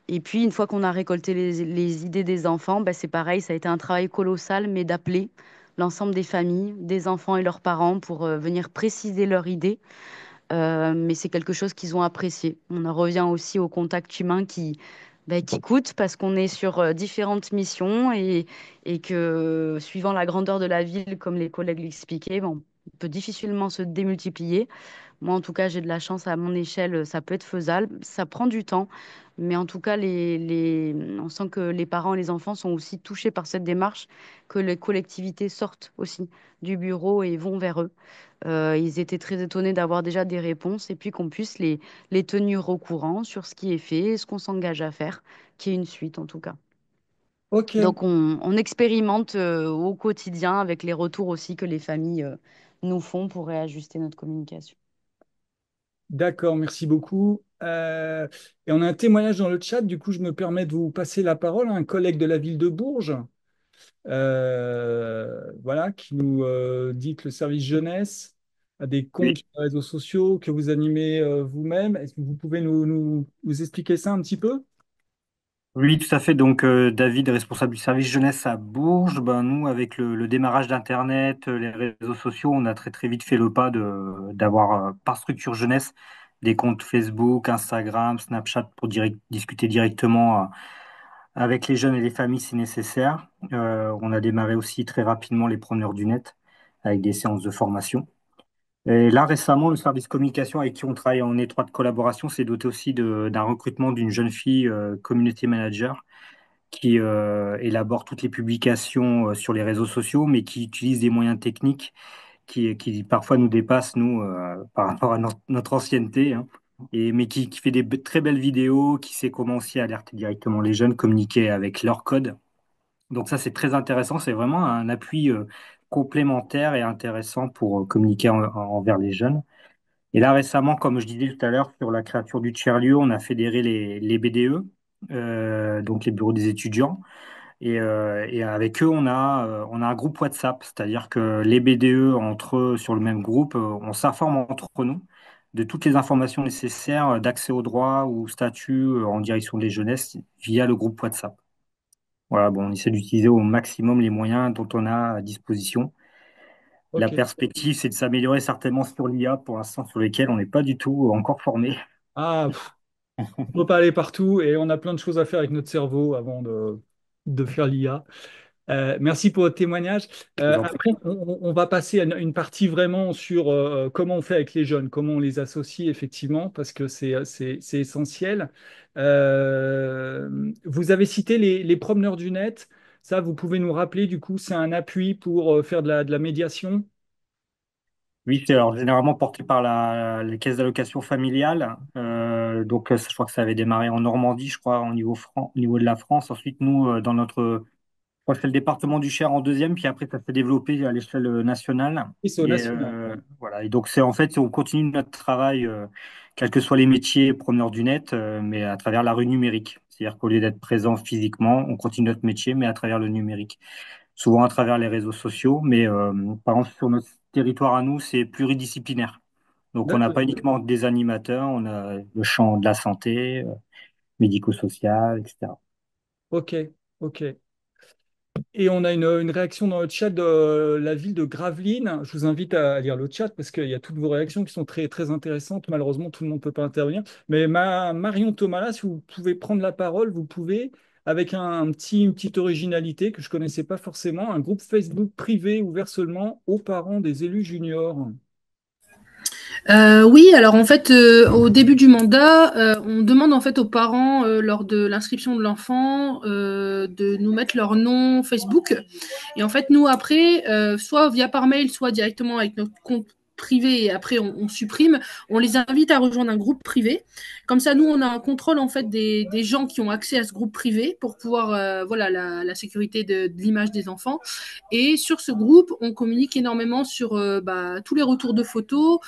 Et puis, une fois qu'on a récolté les idées des enfants, bah, c'est pareil, ça a été un travail colossal, mais d'appeler l'ensemble des familles, des enfants et leurs parents pour venir préciser leurs idées. Mais c'est quelque chose qu'ils ont apprécié. On en revient aussi au contact humain qui coûte parce qu'on est sur différentes missions et que suivant la grandeur de la ville, comme les collègues l'expliquaient, bon, on peut difficilement se démultiplier. Moi, en tout cas, j'ai de la chance à mon échelle, ça peut être faisable. Ça prend du temps, mais en tout cas, on sent que les parents et les enfants sont aussi touchés par cette démarche, que les collectivités sortent aussi du bureau et vont vers eux. Ils étaient très étonnés d'avoir déjà des réponses et puis qu'on puisse les tenir au courant sur ce qui est fait, ce qu'on s'engage à faire, qu'il y ait une suite en tout cas. Ok, Donc, on expérimente au quotidien avec les retours aussi que les familles nous font pour réajuster notre communication. d'accord, merci beaucoup. Et on a un témoignage dans le chat, du coup je me permets de vous passer la parole à un collègue de la ville de Bourges, voilà, qui nous dit que le service jeunesse a des comptes Oui, sur les réseaux sociaux que vous animez vous-même. Est-ce que vous pouvez nous expliquer ça un petit peu? oui, tout à fait. Donc, David, responsable du service jeunesse à Bourges, ben, nous, avec le démarrage d'Internet, les réseaux sociaux, on a très très vite fait le pas d'avoir par structure jeunesse des comptes Facebook, Instagram, Snapchat pour discuter directement avec les jeunes et les familles si nécessaire. On a démarré aussi très rapidement les preneurs du net avec des séances de formation. Et là, récemment, le service communication avec qui on travaille en étroite collaboration s'est doté aussi d'un recrutement d'une jeune fille community manager qui élabore toutes les publications sur les réseaux sociaux, mais qui utilise des moyens techniques qui parfois nous dépasse, nous, par rapport à notre ancienneté, hein, mais qui fait des très belles vidéos, qui sait comment aussi alerter directement les jeunes, communiquer avec leur code. Donc ça, c'est très intéressant. C'est vraiment un appui complémentaire et intéressant pour communiquer envers les jeunes. Et là, récemment, comme je disais tout à l'heure, sur la créature du tiers-lieu, on a fédéré les BDE, donc les bureaux des étudiants. Et avec eux, on a un groupe WhatsApp, c'est-à-dire que les BDE, entre eux, sur le même groupe, on s'informe entre nous de toutes les informations nécessaires d'accès aux droits ou statut en direction des jeunesses via le groupe WhatsApp. Voilà, bon, on essaie d'utiliser au maximum les moyens dont on a à disposition. La Ok. perspective, c'est de s'améliorer certainement sur l'IA, pour l'instant, sur lesquels on n'est pas du tout encore formé. Ah, on peut pas aller partout et on a plein de choses à faire avec notre cerveau avant de faire l'IA. Merci pour votre témoignage. Je vous en prie. Après, on va passer à une partie vraiment sur comment on fait avec les jeunes, comment on les associe effectivement, parce que c'est essentiel. Vous avez cité les promeneurs du net. Ça, vous pouvez nous rappeler, du coup, c'est un appui pour faire de la médiation? Oui, c'est alors généralement porté par les caisses d'allocation familiale. Donc, je crois que ça avait démarré en Normandie, je crois, au niveau de la France. Ensuite, nous, dans notre, je crois que c'est le département du Cher en deuxième, puis après, ça s'est développé à l'échelle nationale. Oui, c'est au Et national. voilà. Et donc, c'est en fait, on continue notre travail, quels que soient les métiers promeneurs du net, mais à travers la rue numérique. C'est-à-dire qu'au lieu d'être présent physiquement, on continue notre métier, mais à travers le numérique, souvent à travers les réseaux sociaux, mais par exemple sur notre territoire à nous, c'est pluridisciplinaire. Donc on n'a D'accord. pas uniquement des animateurs, on a le champ de la santé, médico-social, etc. Ok, ok. Et on a une réaction dans le chat de la ville de Gravelines. Je vous invite à lire le chat parce qu'il y a toutes vos réactions qui sont très, très intéressantes. Malheureusement, tout le monde ne peut pas intervenir. Mais Marion Thomas, là, si vous pouvez prendre la parole, vous pouvez, avec une petite originalité que je ne connaissais pas forcément, un groupe Facebook privé ouvert seulement aux parents des élus juniors. Oui, alors en fait, au début du mandat, on demande en fait aux parents, lors de l'inscription de l'enfant, de nous mettre leur nom Facebook. Et en fait, nous après, soit via par mail, soit directement avec notre compte privé et après on supprime, on les invite à rejoindre un groupe privé. Comme ça, nous, on a un contrôle en fait des gens qui ont accès à ce groupe privé pour pouvoir, voilà, la sécurité de l'image des enfants. Et sur ce groupe, on communique énormément sur tous les retours de photos,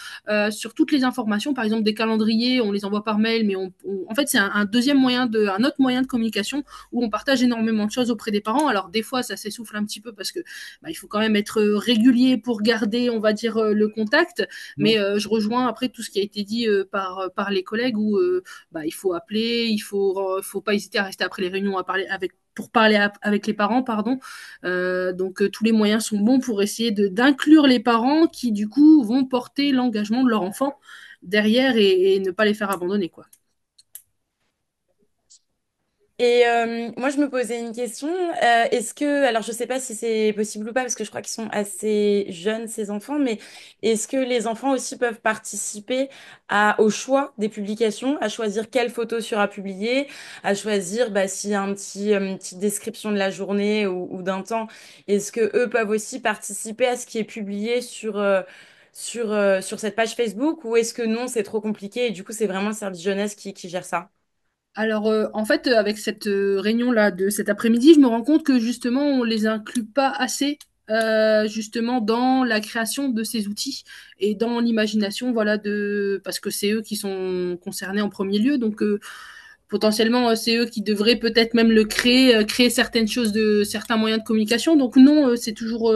sur toutes les informations, par exemple des calendriers, on les envoie par mail, mais en fait c'est un deuxième un autre moyen de communication où on partage énormément de choses auprès des parents. Alors des fois ça s'essouffle un petit peu parce que il faut quand même être régulier pour garder, on va dire, le contact. Mais je rejoins après tout ce qui a été dit par les collègues où il faut appeler, faut pas hésiter à rester après les réunions à parler pour parler avec les parents, pardon. Donc tous les moyens sont bons pour essayer d'inclure les parents qui du coup vont porter l'engagement de leur enfant derrière et ne pas les faire abandonner quoi. Et moi, je me posais une question. Est-ce que, alors je sais pas si c'est possible ou pas, parce que je crois qu'ils sont assez jeunes, ces enfants, mais est-ce que les enfants aussi peuvent participer au choix des publications, à choisir quelle photo sera publiée, à choisir s'il y a une petite description de la journée ou d'un temps, est-ce que eux peuvent aussi participer à ce qui est publié sur cette page Facebook, ou est-ce que non, c'est trop compliqué et du coup, c'est vraiment le service jeunesse qui gère ça? Alors, en fait, avec cette réunion-là de cet après-midi, je me rends compte que justement, on les inclut pas assez, justement, dans la création de ces outils et dans l'imagination, voilà, parce que c'est eux qui sont concernés en premier lieu. Donc, potentiellement, c'est eux qui devraient peut-être même le créer, créer certaines choses certains moyens de communication. Donc non, c'est toujours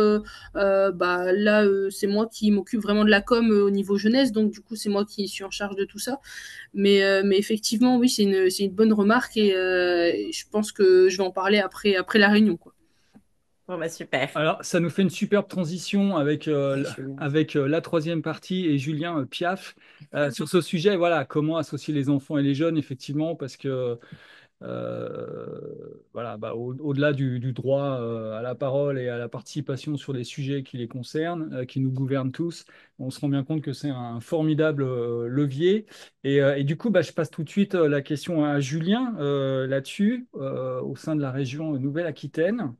là, c'est moi qui m'occupe vraiment de la com au niveau jeunesse. Donc du coup, c'est moi qui suis en charge de tout ça. Mais effectivement, oui, c'est une bonne remarque et je pense que je vais en parler après la réunion, quoi. Bon, bah super. Alors, ça nous fait une superbe transition avec la troisième partie et Julien Piaf sur ce sujet. Voilà, comment associer les enfants et les jeunes, effectivement, parce que voilà, au-delà du droit à la parole et à la participation sur les sujets qui les concernent, qui nous gouvernent tous, on se rend bien compte que c'est un formidable levier. Et du coup, je passe tout de suite la question à Julien là-dessus, au sein de la région Nouvelle-Aquitaine.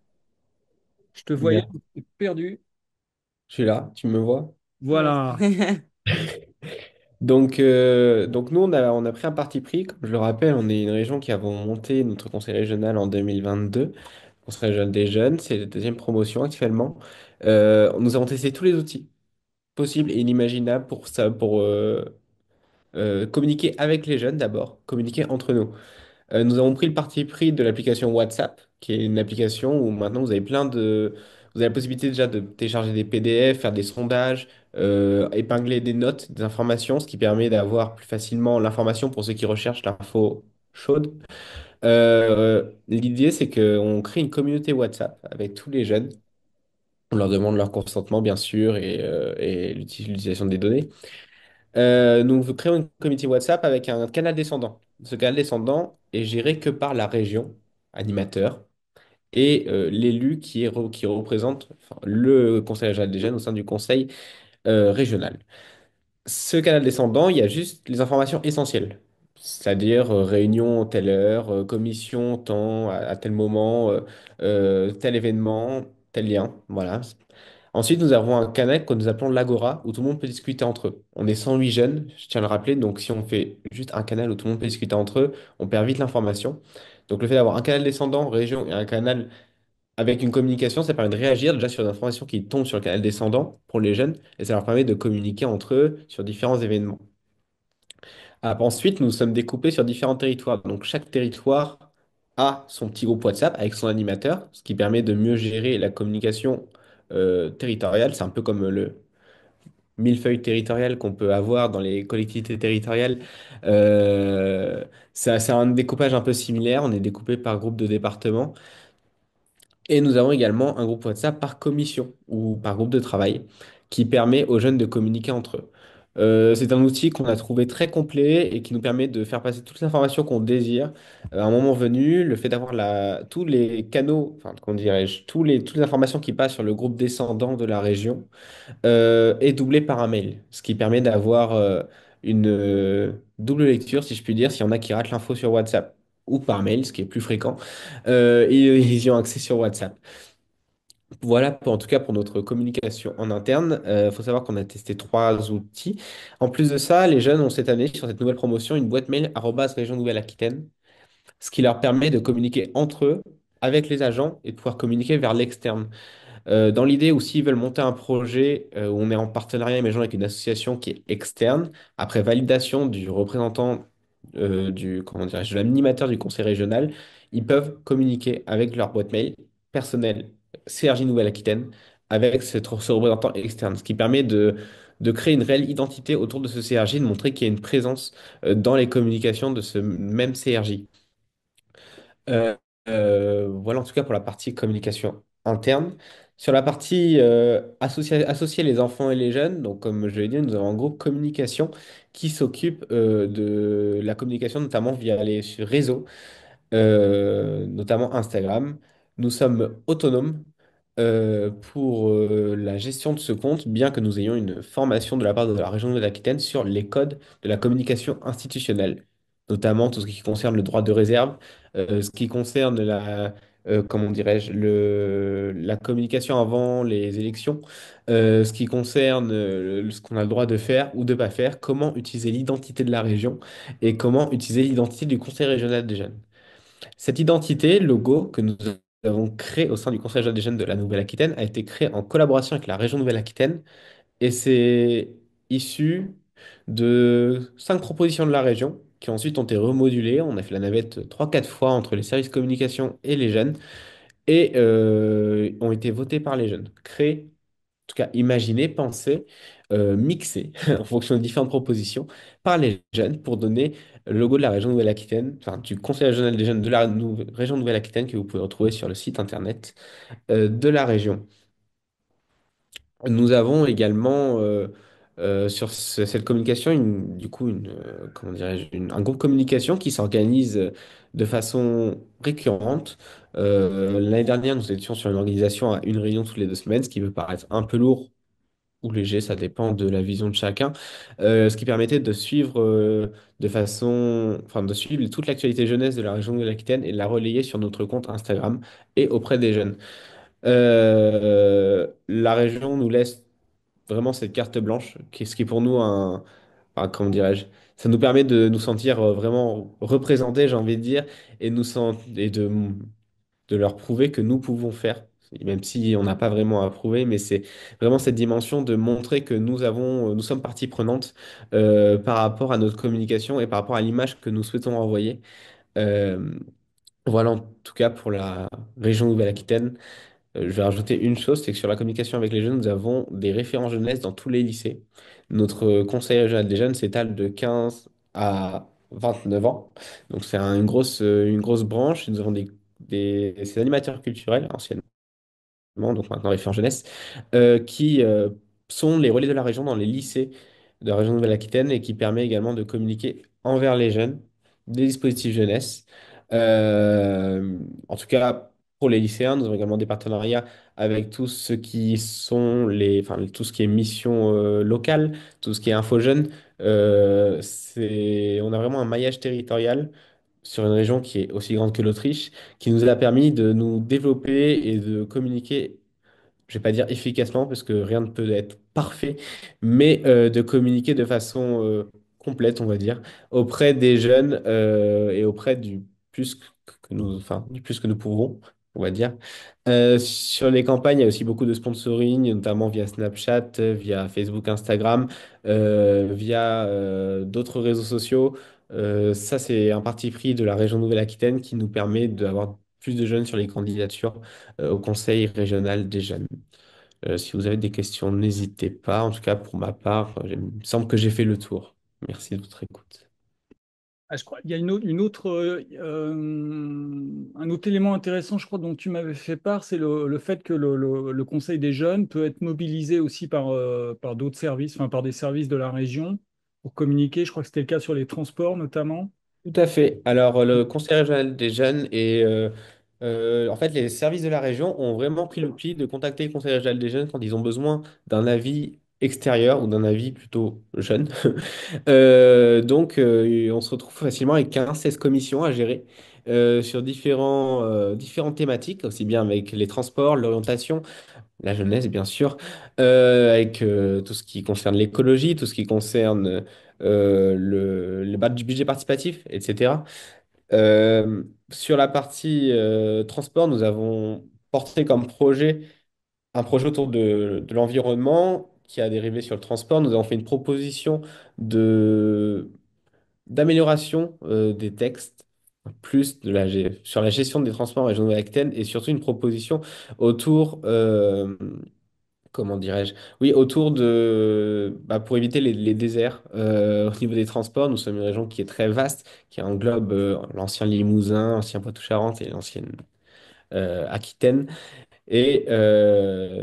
Je te voyais Bien. perdu. Je suis là, tu me vois? Ouais. Voilà. Donc nous, on a pris un parti pris. Comme je le rappelle, on est une région qui avons monté notre conseil régional en 2022. Conseil régional des jeunes, c'est la deuxième promotion actuellement. Nous avons testé tous les outils possibles et inimaginables pour ça, pour communiquer avec les jeunes d'abord, communiquer entre nous. Nous avons pris le parti pris de l'application WhatsApp, qui est une application où maintenant vous avez plein de... Vous avez la possibilité déjà de télécharger des PDF, faire des sondages, épingler des notes, des informations, ce qui permet d'avoir plus facilement l'information pour ceux qui recherchent l'info chaude. L'idée, c'est qu'on crée une communauté WhatsApp avec tous les jeunes. On leur demande leur consentement, bien sûr, et l'utilisation des données. Nous créons une communauté WhatsApp avec un canal descendant. Ce canal descendant est géré que par la région, animateur, et l'élu qui représente enfin, le conseil régional des jeunes au sein du conseil régional. Ce canal descendant, il y a juste les informations essentielles, c'est-à-dire réunion telle heure, commission temps à tel moment, tel événement, tel lien. Voilà. Ensuite, nous avons un canal que nous appelons l'Agora, où tout le monde peut discuter entre eux. On est 108 jeunes, je tiens à le rappeler, donc si on fait juste un canal où tout le monde peut discuter entre eux, on perd vite l'information. Donc le fait d'avoir un canal descendant, région, et un canal avec une communication, ça permet de réagir déjà sur les informations qui tombent sur le canal descendant pour les jeunes, et ça leur permet de communiquer entre eux sur différents événements. Ensuite, nous sommes découpés sur différents territoires. Donc chaque territoire a son petit groupe WhatsApp avec son animateur, ce qui permet de mieux gérer la communication territoriale. C'est un peu comme le millefeuille territorial qu'on peut avoir dans les collectivités territoriales. Euh, c'est un découpage un peu similaire. On est découpé par groupe de départements. Et nous avons également un groupe WhatsApp par commission ou par groupe de travail qui permet aux jeunes de communiquer entre eux. C'est un outil qu'on a trouvé très complet et qui nous permet de faire passer toutes les informations qu'on désire. À un moment venu, le fait d'avoir tous les canaux, enfin, comment dirais-je, toutes les informations qui passent sur le groupe descendant de la région est doublé par un mail, ce qui permet d'avoir une double lecture, si je puis dire, s'il y en a qui ratent l'info sur WhatsApp ou par mail, ce qui est plus fréquent, ils y ont accès sur WhatsApp. Voilà, en tout cas pour notre communication en interne. Il faut savoir qu'on a testé trois outils. En plus de ça, les jeunes ont cette année, sur cette nouvelle promotion, une boîte mail région Nouvelle-Aquitaine, ce qui leur permet de communiquer entre eux, avec les agents, et de pouvoir communiquer vers l'externe. Dans l'idée où s'ils veulent monter un projet où on est en partenariat, imaginons, avec une association qui est externe, après validation du représentant comment dirais-je, de l'animateur du conseil régional, ils peuvent communiquer avec leur boîte mail personnelle CRJ Nouvelle-Aquitaine avec ce représentant externe, ce qui permet de créer une réelle identité autour de ce CRJ, de montrer qu'il y a une présence dans les communications de ce même CRJ. Euh, voilà en tout cas pour la partie communication interne. Sur la partie associer les enfants et les jeunes, donc comme je l'ai dit, nous avons un groupe communication qui s'occupe de la communication notamment via les réseaux notamment Instagram. Nous sommes autonomes pour la gestion de ce compte, bien que nous ayons une formation de la part de la région de l'Aquitaine sur les codes de la communication institutionnelle, notamment tout ce qui concerne le droit de réserve, ce qui concerne comment dirais-je, la communication avant les élections, ce qui concerne ce qu'on a le droit de faire ou de pas faire, comment utiliser l'identité de la région et comment utiliser l'identité du conseil régional des jeunes. Cette identité, logo, que nous avons créé au sein du Conseil régional des jeunes de la Nouvelle-Aquitaine, a été créé en collaboration avec la région Nouvelle-Aquitaine et c'est issu de cinq propositions de la région qui ensuite ont été remodulées. On a fait la navette trois, quatre fois entre les services communication et les jeunes et ont été votées par les jeunes. Créées, en tout cas imaginées, pensées, mixées en fonction de différentes propositions par les jeunes pour donner le logo de la région Nouvelle-Aquitaine, enfin du Conseil régional des jeunes de la région Nouvelle-Aquitaine que vous pouvez retrouver sur le site internet de la région. Nous avons également sur cette communication, du coup, comment dirais-je, un groupe communication qui s'organise de façon récurrente. L'année dernière, nous étions sur une organisation à une réunion toutes les 2 semaines, ce qui peut paraître un peu lourd ou léger, ça dépend de la vision de chacun, ce qui permettait de suivre enfin, de suivre toute l'actualité jeunesse de la région de l'Aquitaine et de la relayer sur notre compte Instagram et auprès des jeunes. La région nous laisse vraiment cette carte blanche, ce qui est pour nous comment dirais-je, ça nous permet de nous sentir vraiment représentés, j'ai envie de dire, et de leur prouver que nous pouvons faire, même si on n'a pas vraiment à prouver, mais c'est vraiment cette dimension de montrer que nous sommes partie prenante par rapport à notre communication et par rapport à l'image que nous souhaitons envoyer. Euh, voilà en tout cas pour la région Nouvelle-Aquitaine. Je vais rajouter une chose, c'est que sur la communication avec les jeunes, nous avons des référents jeunesse dans tous les lycées. Notre conseil régional des jeunes s'étale de 15 à 29 ans. Donc c'est une grosse branche. Nous avons ces animateurs culturels, anciennement, donc maintenant référents jeunesse, qui sont les relais de la région dans les lycées de la région Nouvelle-Aquitaine et qui permet également de communiquer envers les jeunes des dispositifs jeunesse. Euh, En tout cas, pour les lycéens, nous avons également des partenariats avec tout ce qui sont tout ce qui est mission locale, tout ce qui est info jeune. On a vraiment un maillage territorial sur une région qui est aussi grande que l'Autriche, qui nous a permis de nous développer et de communiquer, je vais pas dire efficacement parce que rien ne peut être parfait, mais de communiquer de façon complète, on va dire, auprès des jeunes et auprès du plus du plus que nous pouvons, on va dire. Sur les campagnes, il y a aussi beaucoup de sponsoring, notamment via Snapchat, via Facebook, Instagram, via d'autres réseaux sociaux. Ça, c'est un parti pris de la région Nouvelle-Aquitaine qui nous permet d'avoir plus de jeunes sur les candidatures au Conseil régional des jeunes. Si vous avez des questions, n'hésitez pas. En tout cas, pour ma part, il me semble que j'ai fait le tour. Merci de votre écoute. Ah, je crois, il y a un autre élément intéressant, je crois, dont tu m'avais fait part, c'est le fait que le Conseil des jeunes peut être mobilisé aussi par d'autres services, enfin par des services de la région pour communiquer. Je crois que c'était le cas sur les transports notamment. Tout à fait. Alors, le Conseil régional des jeunes et en fait, les services de la région ont vraiment pris le pli de contacter le Conseil régional des jeunes quand ils ont besoin d'un avis extérieur ou d'un avis plutôt jeune. On se retrouve facilement avec 15-16 commissions à gérer sur différentes thématiques, aussi bien avec les transports, l'orientation, la jeunesse, bien sûr, avec tout ce qui concerne l'écologie, tout ce qui concerne du budget participatif, etc. Sur la partie transport, nous avons porté comme projet un projet autour de l'environnement qui a dérivé sur le transport. Nous avons fait une proposition de d'amélioration des textes, sur la gestion des transports en région Nouvelle-Aquitaine et surtout une proposition autour comment dirais-je? Oui, pour éviter les déserts au niveau des transports, nous sommes une région qui est très vaste, qui englobe l'ancien Limousin, l'ancien Poitou-Charentes et l'ancienne Aquitaine. Et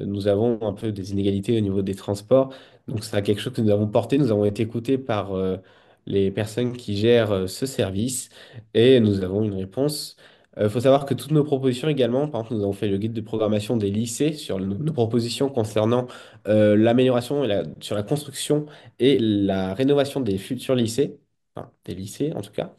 nous avons un peu des inégalités au niveau des transports. Donc, c'est quelque chose que nous avons porté. Nous avons été écoutés par les personnes qui gèrent ce service et nous avons une réponse. Il faut savoir que toutes nos propositions également, par exemple, nous avons fait le guide de programmation des lycées sur nos propositions concernant l'amélioration sur la construction et la rénovation des futurs lycées, enfin, des lycées en tout cas.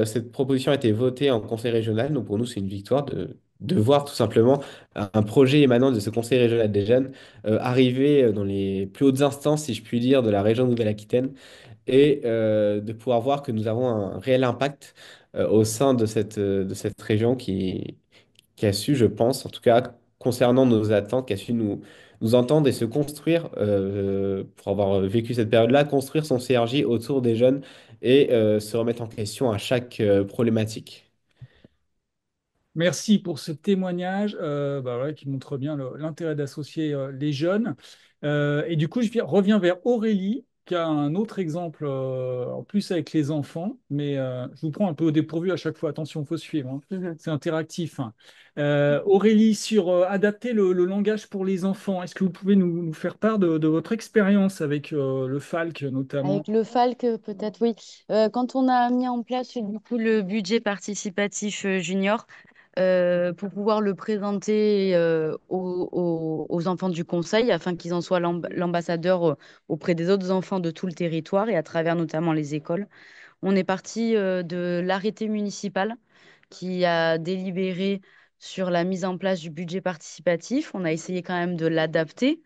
Cette proposition a été votée en conseil régional, donc pour nous, c'est une victoire de voir tout simplement un projet émanant de ce conseil régional des jeunes arriver dans les plus hautes instances, si je puis dire, de la région Nouvelle-Aquitaine et de pouvoir voir que nous avons un réel impact au sein de cette région qui a su, je pense, en tout cas concernant nos attentes, qui a su nous entendre et se construire, pour avoir vécu cette période-là, construire son CRJ autour des jeunes et se remettre en question à chaque problématique. Merci pour ce témoignage qui montre bien l'intérêt d'associer les jeunes. Et du coup, reviens vers Aurélie, qui a un autre exemple, en plus avec les enfants, mais je vous prends un peu au dépourvu à chaque fois. Attention, il faut suivre, hein. C'est interactif, hein. Aurélie, sur adapter le langage pour les enfants, est-ce que vous pouvez nous faire part de votre expérience avec le FALC notamment? Avec le FALC, peut-être, oui. Quand on a mis en place du coup le budget participatif junior, pour pouvoir le présenter aux enfants du conseil afin qu'ils en soient l'ambassadeur auprès des autres enfants de tout le territoire et à travers notamment les écoles. On est parti de l'arrêté municipal qui a délibéré sur la mise en place du budget participatif. On a essayé quand même de l'adapter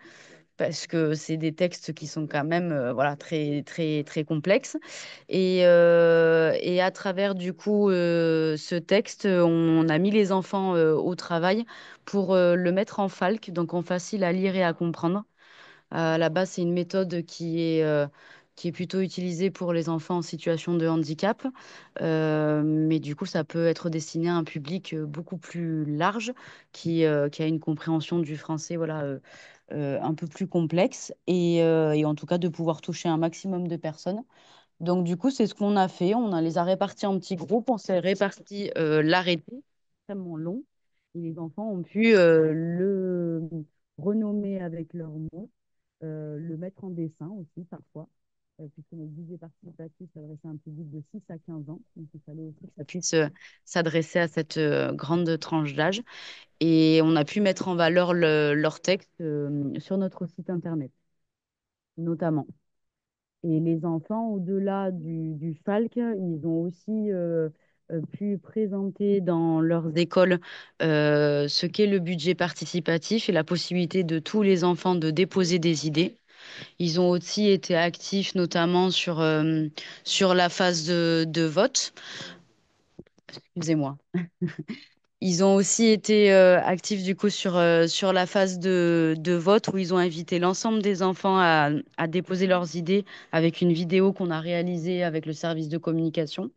parce que c'est des textes qui sont quand même voilà, très, très, très complexes. Et à travers du coup ce texte, on a mis les enfants au travail pour le mettre en FALC, donc en facile à lire et à comprendre. À la base, c'est une méthode qui est plutôt utilisée pour les enfants en situation de handicap. Mais du coup, ça peut être destiné à un public beaucoup plus large qui a une compréhension du français voilà, un peu plus complexe et en tout cas de pouvoir toucher un maximum de personnes. Donc, du coup, c'est ce qu'on a fait. Les a répartis en petits groupes. On s'est réparti l'arrêté, extrêmement long. Et les enfants ont pu le renommer avec leurs mots, le mettre en dessin aussi parfois, puisque notre budget participatif s'adressait à un public de 6 à 15 ans. Donc, il fallait aussi que ça puisse s'adresser à cette grande tranche d'âge. Et on a pu mettre en valeur leur texte sur notre site internet, notamment. Et les enfants, au-delà du FALC, ils ont aussi pu présenter dans leurs écoles ce qu'est le budget participatif et la possibilité de tous les enfants de déposer des idées. Ils ont aussi été actifs notamment sur la phase de vote. Excusez-moi. Ils ont aussi été actifs du coup sur la phase de vote où ils ont invité l'ensemble des enfants à déposer leurs idées avec une vidéo qu'on a réalisée avec le service de communication.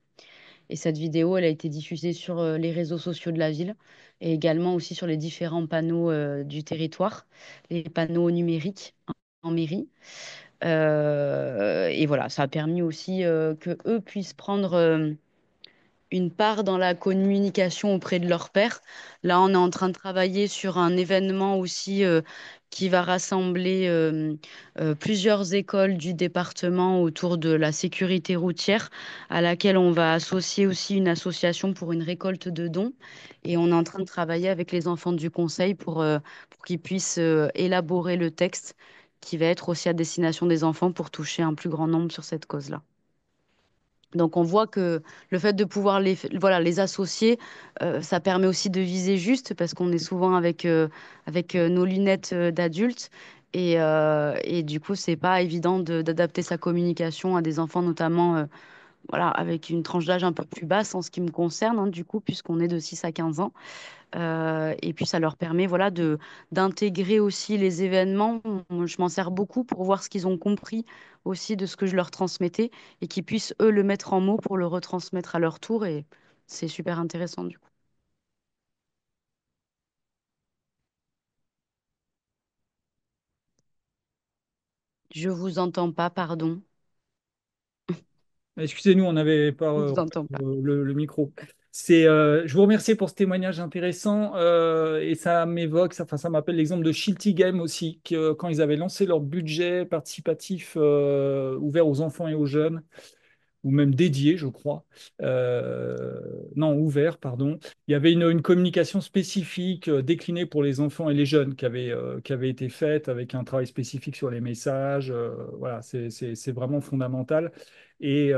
Et cette vidéo, elle a été diffusée sur les réseaux sociaux de la ville et également aussi sur les différents panneaux du territoire, les panneaux numériques en mairie. Et voilà, ça a permis aussi que eux puissent prendre une part dans la communication auprès de leur père. Là, on est en train de travailler sur un événement aussi qui va rassembler plusieurs écoles du département autour de la sécurité routière, à laquelle on va associer aussi une association pour une récolte de dons. Et on est en train de travailler avec les enfants du conseil pour qu'ils puissent élaborer le texte qui va être aussi à destination des enfants pour toucher un plus grand nombre sur cette cause-là. Donc on voit que le fait de pouvoir voilà, les associer, ça permet aussi de viser juste parce qu'on est souvent avec nos lunettes d'adultes et du coup c'est pas évident d'adapter sa communication à des enfants notamment voilà, avec une tranche d'âge un peu plus basse en ce qui me concerne, hein, du coup puisqu'on est de 6 à 15 ans. Et puis ça leur permet voilà, d'intégrer aussi les événements. Je m'en sers beaucoup pour voir ce qu'ils ont compris aussi de ce que je leur transmettais et qu'ils puissent eux le mettre en mots pour le retransmettre à leur tour. Et c'est super intéressant du coup. Je vous entends pas, pardon. Excusez-nous, on n'avait pas Je vous entends pas. le micro. Je vous remercie pour ce témoignage intéressant et ça m'évoque, enfin, ça m'appelle l'exemple de Shilty Game aussi, que, quand ils avaient lancé leur budget participatif ouvert aux enfants et aux jeunes, ou même dédié, je crois. Non, ouvert, pardon. Il y avait une communication spécifique déclinée pour les enfants et les jeunes qui avait été faite avec un travail spécifique sur les messages. Voilà, c'est vraiment fondamental. Et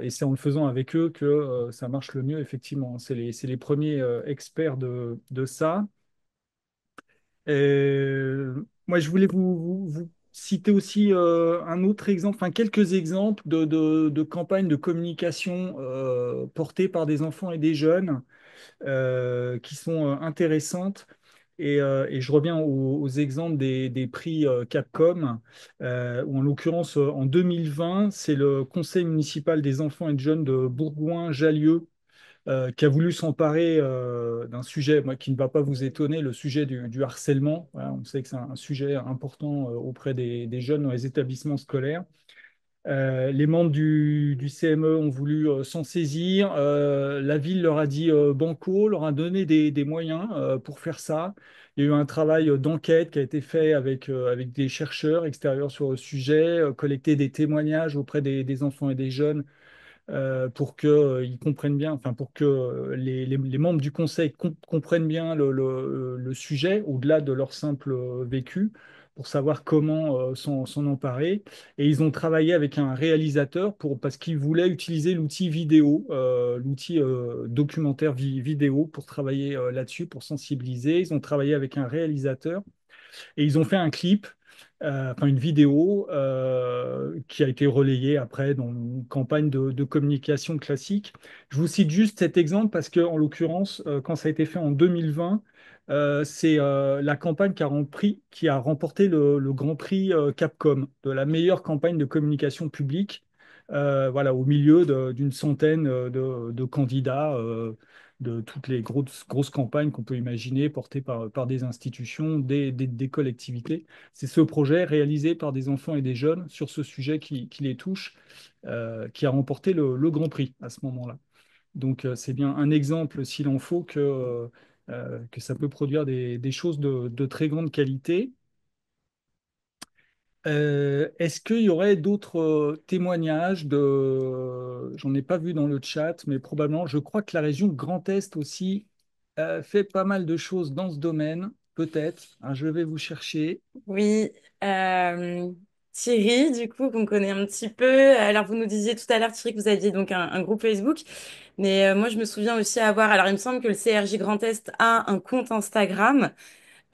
c'est en le faisant avec eux que ça marche le mieux, effectivement. C'est les premiers experts de ça. Moi, je voulais vous citer aussi un autre exemple, enfin quelques exemples de campagnes de communication portées par des enfants et des jeunes qui sont intéressantes. Et je reviens aux exemples des prix Capcom, où en l'occurrence en 2020, c'est le Conseil municipal des enfants et de jeunes de Bourgoin-Jallieu qui a voulu s'emparer d'un sujet moi, qui ne va pas vous étonner, le sujet du harcèlement. Voilà, on sait que c'est un sujet important auprès des jeunes dans les établissements scolaires. Les membres du CME ont voulu s'en saisir. La ville leur a dit banco, leur a donné des moyens pour faire ça. Il y a eu un travail d'enquête qui a été fait avec des chercheurs extérieurs sur le sujet, collecter des témoignages auprès des enfants et des jeunes pour qu'ils comprennent bien, enfin pour que les membres du conseil comprennent bien le sujet au-delà de leur simple vécu, pour savoir comment s'en emparer. Et ils ont travaillé avec un réalisateur parce qu'ils voulaient utiliser l'outil vidéo, l'outil documentaire vidéo pour travailler là-dessus, pour sensibiliser. Ils ont travaillé avec un réalisateur et ils ont fait un clip enfin une vidéo qui a été relayée après dans une campagne de communication classique. Je vous cite juste cet exemple parce que, en l'occurrence, quand ça a été fait en 2020, c'est la campagne qui a remporté le Grand Prix Capcom de la meilleure campagne de communication publique. Voilà, au milieu d'une centaine de candidats de toutes les grosses campagnes qu'on peut imaginer portées par des institutions, des collectivités. C'est ce projet réalisé par des enfants et des jeunes sur ce sujet qui les touche, qui a remporté le Grand Prix à ce moment-là. Donc, c'est bien un exemple, s'il en faut, que ça peut produire des choses de très grande qualité. Est-ce qu'il y aurait d'autres témoignages J'en ai pas vu dans le chat, mais probablement, je crois que la région Grand Est aussi fait pas mal de choses dans ce domaine, peut-être. Hein, je vais vous chercher. Oui, euh, Thierry, du coup, qu'on connaît un petit peu. Alors, vous nous disiez tout à l'heure, Thierry, que vous aviez donc un groupe Facebook. Mais moi, je me souviens aussi avoir. Alors, il me semble que le CRJ Grand Est a un compte Instagram.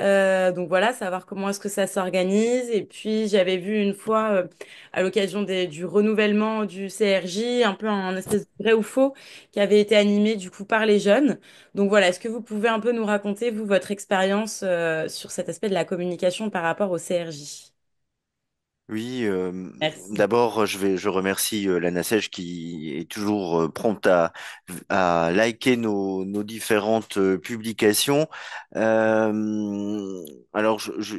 Donc voilà, savoir comment est-ce que ça s'organise. Et puis j'avais vu une fois, à l'occasion du renouvellement du CRJ, un peu un espèce de vrai ou faux qui avait été animé du coup par les jeunes. Donc voilà, est-ce que vous pouvez un peu nous raconter, vous, votre expérience sur cet aspect de la communication par rapport au CRJ? Oui, Merci. d'abord, je remercie la NACEJ qui est toujours prompte à liker nos différentes publications. Alors, je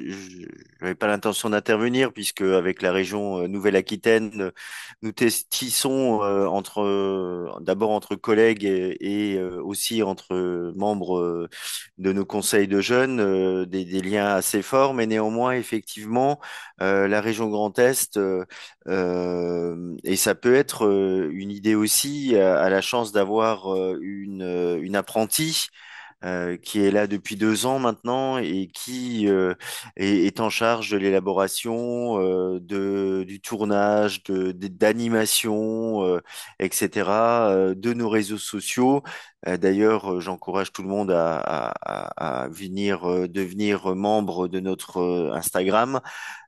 n'avais pas l'intention d'intervenir puisque avec la région Nouvelle-Aquitaine, nous testissons d'abord entre collègues et aussi entre membres de nos conseils de jeunes des liens assez forts, mais néanmoins, effectivement, la région Grand Est, et ça peut être une idée aussi, a la chance d'avoir une apprentie qui est là depuis 2 ans maintenant et qui est en charge de l'élaboration, du tournage, d'animation, etc., de nos réseaux sociaux. D'ailleurs, j'encourage tout le monde à venir devenir membre de notre Instagram,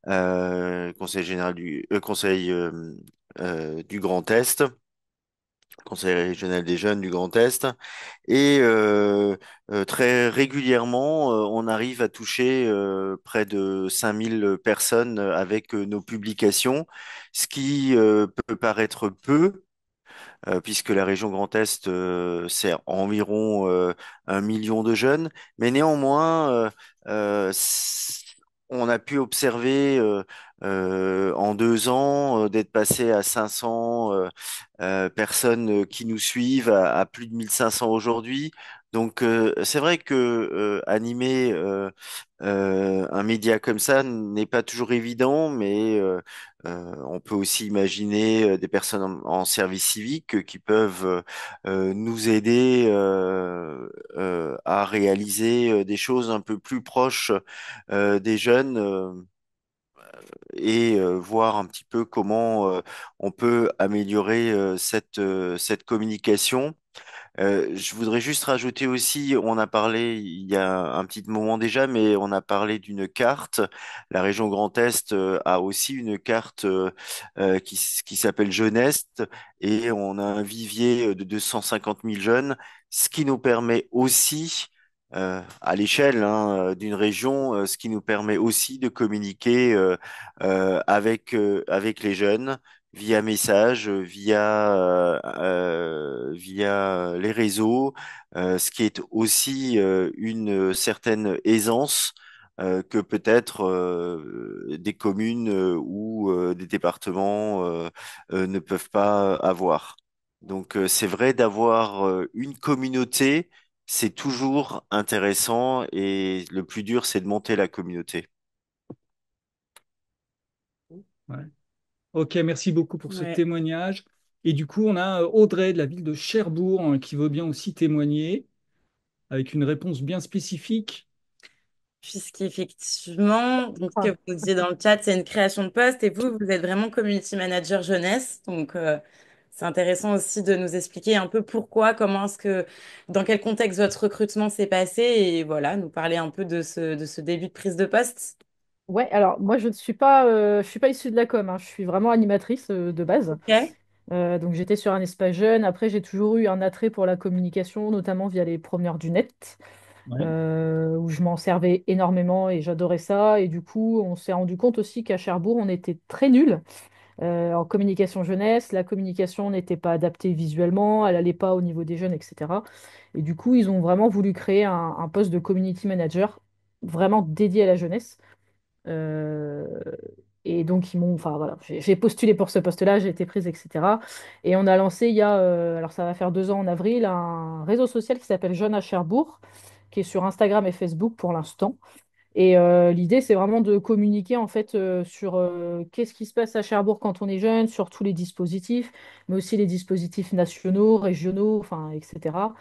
Conseil général du Grand Est. Conseil régional des jeunes du Grand Est. Et très régulièrement, on arrive à toucher près de 5000 personnes avec nos publications, ce qui peut paraître peu, puisque la région Grand Est sert environ 1 million de jeunes, mais néanmoins, on a pu observer en 2 ans d'être passé à 500 personnes qui nous suivent, à plus de 1500 aujourd'hui. Donc c'est vrai que animer un média comme ça n'est pas toujours évident, mais on peut aussi imaginer des personnes en service civique qui peuvent nous aider à réaliser des choses un peu plus proches des jeunes et voir un petit peu comment on peut améliorer cette communication. Je voudrais juste rajouter aussi, on a parlé il y a un petit moment déjà, mais on a parlé d'une carte. La région Grand Est a aussi une carte qui s'appelle Jeunesse et on a un vivier de 250 000 jeunes, ce qui nous permet aussi, à l'échelle d'une région, ce qui nous permet aussi de communiquer avec les jeunes via message, via les réseaux, ce qui est aussi une certaine aisance que peut-être des communes ou des départements ne peuvent pas avoir. Donc c'est vrai d'avoir une communauté, c'est toujours intéressant et le plus dur, c'est de monter la communauté. Ouais. Ok, merci beaucoup pour ce Ouais. témoignage. Et du coup, on a Audrey de la ville de Cherbourg qui veut bien aussi témoigner avec une réponse bien spécifique. Puisqu'effectivement, donc, ce que vous disiez dans le chat, c'est une création de poste et vous, vous êtes vraiment community manager jeunesse. Donc, c'est intéressant aussi de nous expliquer un peu pourquoi, comment est-ce que, dans quel contexte votre recrutement s'est passé et voilà, nous parler un peu de ce début de prise de poste. Ouais, alors moi je suis pas issue de la com, hein. Je suis vraiment animatrice de base. Ok. Donc j'étais sur un espace jeune. Après, j'ai toujours eu un attrait pour la communication, notamment via les promeneurs du net, Ouais. où je m'en servais énormément et j'adorais ça. Et du coup, on s'est rendu compte aussi qu'à Cherbourg, on était très nuls en communication jeunesse. La communication n'était pas adaptée visuellement, elle allait pas au niveau des jeunes, etc. Et du coup, ils ont vraiment voulu créer un poste de community manager vraiment dédié à la jeunesse. Euh, et donc, enfin voilà, j'ai postulé pour ce poste-là, j'ai été prise, etc. Et on a lancé il y a, alors ça va faire 2 ans en avril, un réseau social qui s'appelle Jeunes à Cherbourg, qui est sur Instagram et Facebook pour l'instant. Et l'idée, c'est vraiment de communiquer en fait sur qu'est-ce qui se passe à Cherbourg quand on est jeune, sur tous les dispositifs, mais aussi les dispositifs nationaux, régionaux, enfin, etc.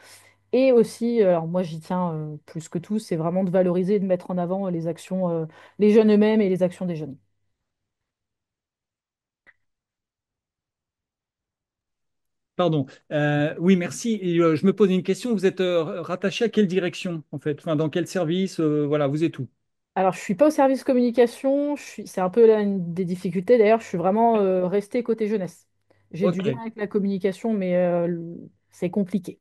Et aussi, alors moi j'y tiens plus que tout, c'est vraiment de valoriser et de mettre en avant les actions, les jeunes eux-mêmes et les actions des jeunes. Pardon. Oui, merci. Et, je me posais une question. Vous êtes rattaché à quelle direction, en fait? Enfin, dans quel service? Voilà, vous êtes où? Alors je suis pas au service communication, c'est un peu là une des difficultés d'ailleurs, je suis vraiment restée côté jeunesse. J'ai du lien Ok. avec la communication, mais c'est compliqué.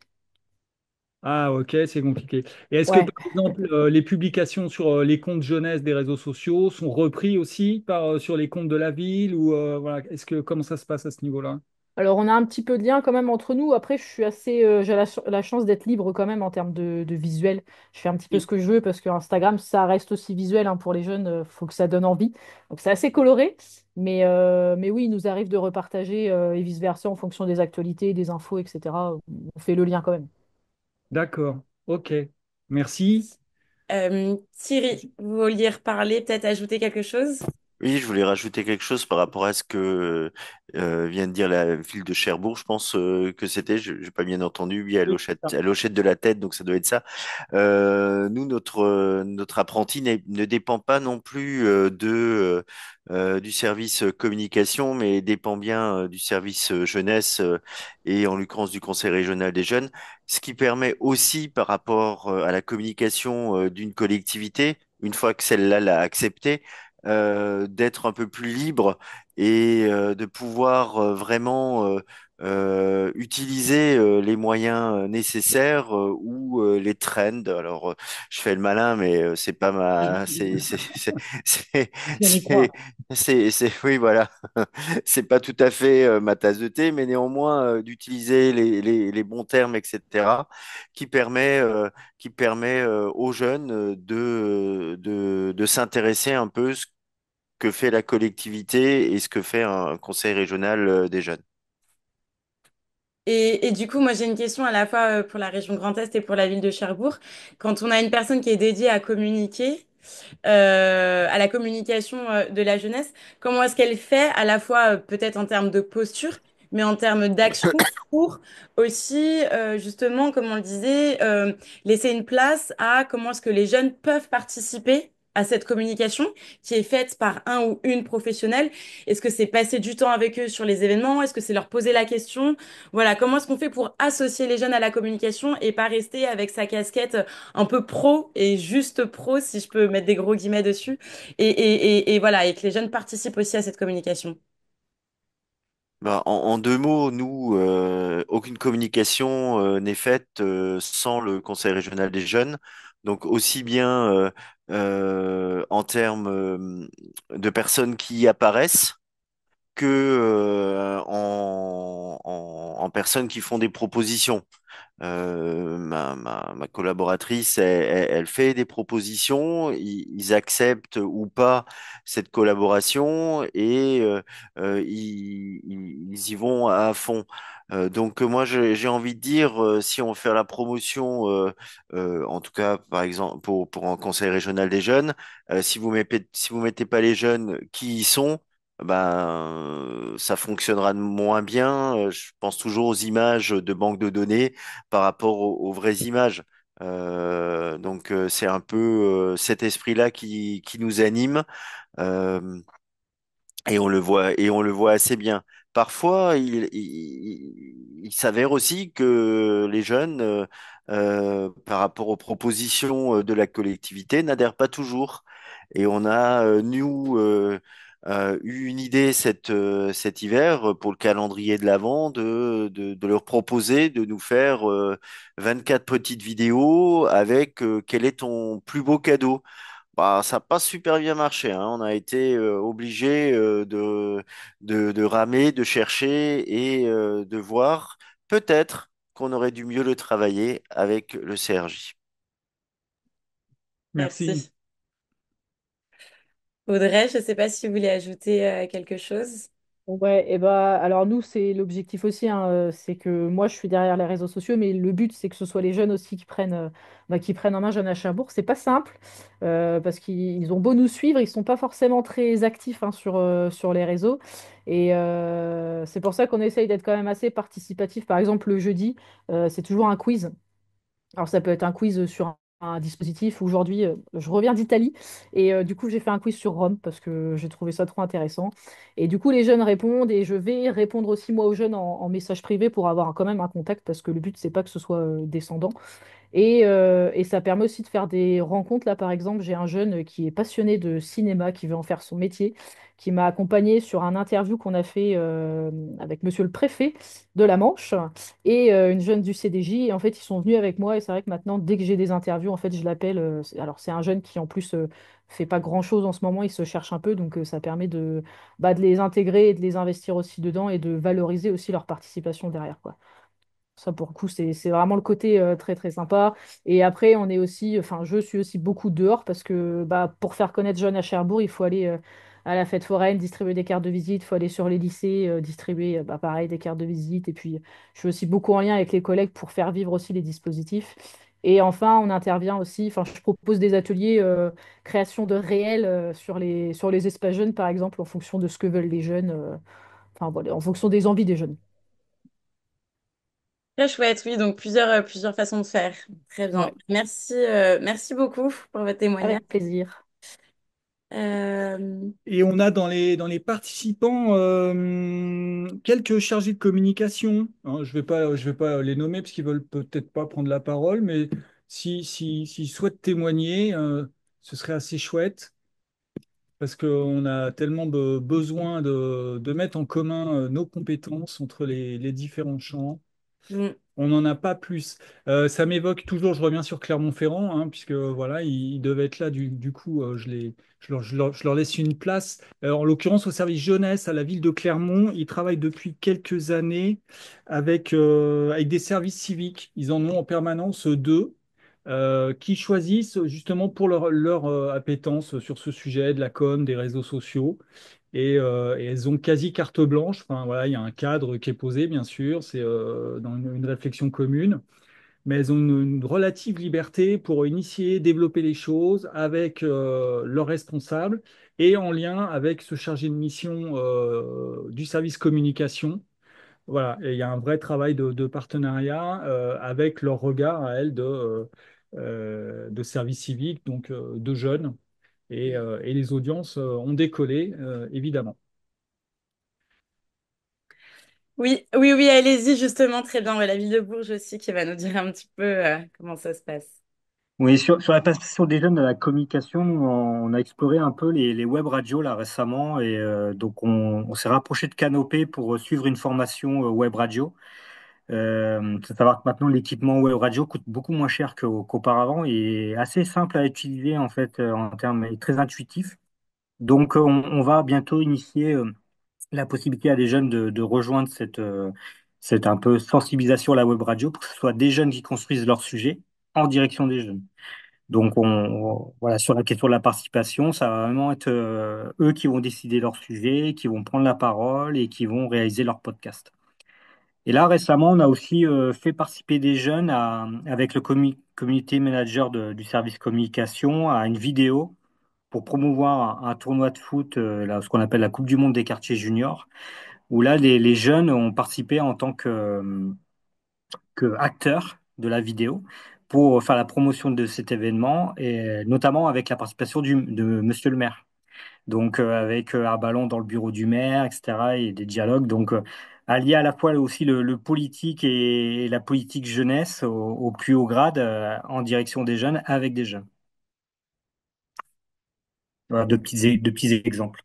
Ah, ok, c'est compliqué. Et est-ce que, Ouais. par exemple, les publications sur les comptes jeunesse des réseaux sociaux sont repris aussi sur les comptes de la ville ou voilà, comment ça se passe à ce niveau-là? Alors, on a un petit peu de lien quand même entre nous. Après, je suis assez, j'ai la chance d'être libre quand même en termes de visuel. Je fais un petit peu ce Oui. que je veux parce que Instagram, ça reste aussi visuel hein, pour les jeunes. Il faut que ça donne envie. Donc, c'est assez coloré. Mais oui, il nous arrive de repartager et vice-versa en fonction des actualités, des infos, etc. On fait le lien quand même. D'accord. Ok. Merci. Thierry, vous vouliez reparler, peut-être ajouter quelque chose? Oui, je voulais rajouter quelque chose par rapport à ce que vient de dire la ville de Cherbourg. Je pense que c'était, je n'ai pas bien entendu, oui, Oui, c'est ça. elle hochette de la tête, donc ça doit être ça. Nous, notre apprenti ne dépend pas non plus du service communication, mais dépend bien du service jeunesse et en l'occurrence du Conseil régional des jeunes, ce qui permet aussi par rapport à la communication d'une collectivité, une fois que celle-là l'a acceptée, d'être un peu plus libre et de pouvoir vraiment utiliser les moyens nécessaires ou les trends. Alors, je fais le malin, mais c'est pas ma, Si on y croit. oui, voilà, c'est pas tout à fait ma tasse de thé, mais néanmoins d'utiliser les bons termes, etc., qui permet, aux jeunes de s'intéresser un peu ce que fait la collectivité et ce que fait un conseil régional des jeunes. Et du coup, moi j'ai une question à la fois pour la région Grand Est et pour la ville de Cherbourg. Quand on a une personne qui est dédiée à communiquer, à la communication de la jeunesse, comment est-ce qu'elle fait à la fois peut-être en termes de posture, mais en termes d'action pour aussi justement, comme on le disait, laisser une place à comment est-ce que les jeunes peuvent participer à cette communication qui est faite par un ou une professionnelle. Est-ce que c'est passer du temps avec eux sur les événements? Est-ce que c'est leur poser la question? Voilà, comment est-ce qu'on fait pour associer les jeunes à la communication et pas rester avec sa casquette un peu pro et juste pro, si je peux mettre des gros guillemets dessus. Et voilà, et que les jeunes participent aussi à cette communication. Bah, en deux mots, nous, aucune communication n'est faite sans le Conseil régional des jeunes. Donc aussi bien en termes de personnes qui y apparaissent que en personnes qui font des propositions. Ma collaboratrice, elle fait des propositions, ils acceptent ou pas cette collaboration et ils y vont à fond. Donc moi, j'ai envie de dire, si on veut faire la promotion, en tout cas, par exemple, pour un conseil régional des jeunes, si vous mettez pas les jeunes qui y sont, ça fonctionnera moins bien. Je pense toujours aux images de banque de données par rapport aux vraies images. Donc c'est un peu cet esprit-là qui nous anime euh, et on le voit assez bien. Parfois, il s'avère aussi que les jeunes, par rapport aux propositions de la collectivité, n'adhèrent pas toujours. Et on a, eu une idée cet hiver pour le calendrier de l'Avent de leur proposer de nous faire 24 petites vidéos avec quel est ton plus beau cadeau. Bah, ça n'a pas super bien marché, hein. On a été obligé de ramer, de chercher et de voir peut-être qu'on aurait dû mieux le travailler avec le CRJ. Merci. Merci. Audrey, je ne sais pas si vous voulez ajouter quelque chose. Ouais, et bah alors nous c'est l'objectif aussi, hein, c'est que moi je suis derrière les réseaux sociaux, mais le but c'est que ce soit les jeunes aussi qui prennent en main Jeune à Cherbourg. C'est pas simple parce qu'ils ont beau nous suivre, ils sont pas forcément très actifs, hein, sur les réseaux, et c'est pour ça qu'on essaye d'être quand même assez participatif. Par exemple le jeudi, c'est toujours un quiz. Alors ça peut être un quiz sur un dispositif. Aujourd'hui, je reviens d'Italie et du coup j'ai fait un quiz sur Rome parce que j'ai trouvé ça trop intéressant. Et du coup les jeunes répondent et je vais répondre aussi moi aux jeunes en message privé pour avoir quand même un contact parce que le but c'est pas que ce soit descendant. Et ça permet aussi de faire des rencontres. Là, par exemple, j'ai un jeune qui est passionné de cinéma, qui veut en faire son métier, qui m'a accompagné sur un interview qu'on a fait avec monsieur le préfet de la Manche et une jeune du CDJ. Et en fait, ils sont venus avec moi. Et c'est vrai que maintenant, dès que j'ai des interviews, en fait, je l'appelle. Alors, c'est un jeune qui, en plus, fait pas grand-chose en ce moment. Il se cherche un peu. Donc, ça permet de les intégrer et de les investir aussi dedans et de valoriser aussi leur participation derrière, quoi. Ça, pour le coup, c'est vraiment le côté très, très sympa. Et après, on est aussi, enfin, je suis aussi beaucoup dehors parce que bah, pour faire connaître Jeune à Cherbourg, il faut aller à la fête foraine, distribuer des cartes de visite, il faut aller sur les lycées, distribuer, bah, pareil, des cartes de visite. Et puis, je suis aussi beaucoup en lien avec les collègues pour faire vivre aussi les dispositifs. Et enfin, on intervient aussi, enfin, je propose des ateliers création de réels sur les espaces jeunes, par exemple, en fonction de ce que veulent les jeunes, enfin, voilà, en fonction des envies des jeunes. Très chouette, oui, donc plusieurs façons de faire. Très bien. Ouais, Merci beaucoup pour votre témoignage. avec plaisir. Euh, Et on a dans les participants quelques chargés de communication, hein. Je vais pas les nommer parce qu'ils veulent peut-être pas prendre la parole, mais s'ils souhaitent témoigner, ce serait assez chouette parce qu'on a tellement besoin de mettre en commun nos compétences entre les différents champs. mm, On n'en a pas plus. Ça m'évoque toujours, je reviens sur Clermont-Ferrand, hein, puisque voilà, ils devaient être là, du coup, je leur laisse une place. En l'occurrence, au service jeunesse à la ville de Clermont, ils travaillent depuis quelques années avec des services civiques. Ils en ont en permanence deux qui choisissent justement pour leur appétence sur ce sujet de la com, des réseaux sociaux. Et elles ont quasi carte blanche. Enfin, voilà, il y a un cadre qui est posé, bien sûr, c'est dans une réflexion commune, mais elles ont une relative liberté pour initier, développer les choses avec leurs responsables et en lien avec ce chargé de mission du service communication. Voilà, et il y a un vrai travail de partenariat avec leur regard à elles de service civique, donc de jeunes. Et les audiences ont décollé, évidemment. oui, oui, oui, allez-y, justement, très bien. Ouais, la ville de Bourges aussi qui va nous dire un petit peu comment ça se passe. Oui, sur la participation des jeunes à la communication, nous, on a exploré un peu les web radios là récemment et donc on s'est rapproché de Canopé pour suivre une formation web radio. Faut savoir que maintenant l'équipement web radio coûte beaucoup moins cher qu'auparavant et est assez simple à utiliser en fait en termes et très intuitif. Donc on va bientôt initier la possibilité à des jeunes de rejoindre cette un peu sensibilisation à la web radio pour que ce soit des jeunes qui construisent leur sujet en direction des jeunes. Donc, voilà, sur la question de la participation, ça va vraiment être eux qui vont décider leur sujet, qui vont prendre la parole et qui vont réaliser leur podcast. Et là, récemment, on a aussi fait participer des jeunes avec le community manager du service communication à une vidéo pour promouvoir un tournoi de foot, là, ce qu'on appelle la Coupe du Monde des quartiers juniors, où là, les jeunes ont participé en tant que acteurs de la vidéo pour faire la promotion de cet événement, et notamment avec la participation de Monsieur le maire. Donc avec un ballon dans le bureau du maire, etc. et des dialogues. Donc allier à la fois aussi le politique et la politique jeunesse au plus haut grade en direction des jeunes avec des jeunes. Voilà, de petits exemples.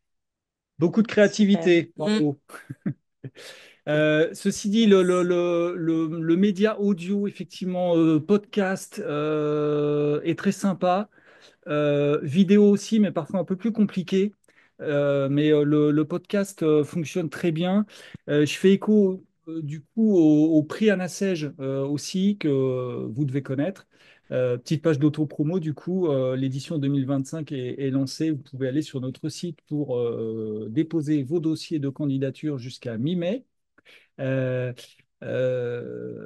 Beaucoup de Super. créativité. Bravo. Ceci dit, le média audio, effectivement, podcast, est très sympa. Vidéo aussi, mais parfois un peu plus compliqué. Mais le podcast fonctionne très bien. Je fais écho du coup au prix Anna Seize aussi, que vous devez connaître. Petite page d'auto-promo, du coup, l'édition 2025 est lancée. Vous pouvez aller sur notre site pour déposer vos dossiers de candidature jusqu'à mi-mai. Euh,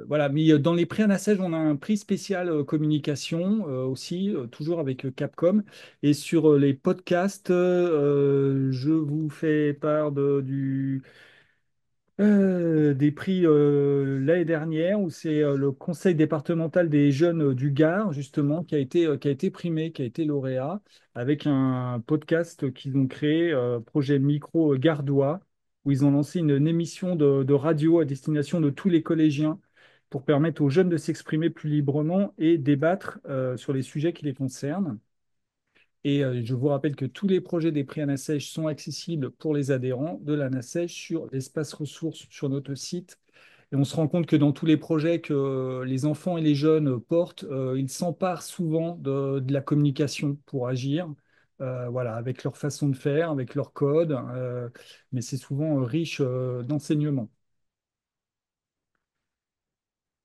voilà, mais dans les prix ANASEJ, on a un prix spécial communication aussi, toujours avec Capcom. Et sur les podcasts, je vous fais part des prix l'année dernière, où c'est le conseil départemental des jeunes du Gard, justement, qui a été primé, qui a été lauréat, avec un podcast qu'ils ont créé, projet Micro Gardois, où ils ont lancé une émission de radio à destination de tous les collégiens pour permettre aux jeunes de s'exprimer plus librement et débattre sur les sujets qui les concernent. Et je vous rappelle que tous les projets des prix ANASEJ sont accessibles pour les adhérents de l'ANASEJ sur l'espace ressources sur notre site. Et on se rend compte que dans tous les projets que les enfants et les jeunes portent, ils s'emparent souvent de la communication pour agir, voilà, avec leur façon de faire, avec leur code, mais c'est souvent riche d'enseignements.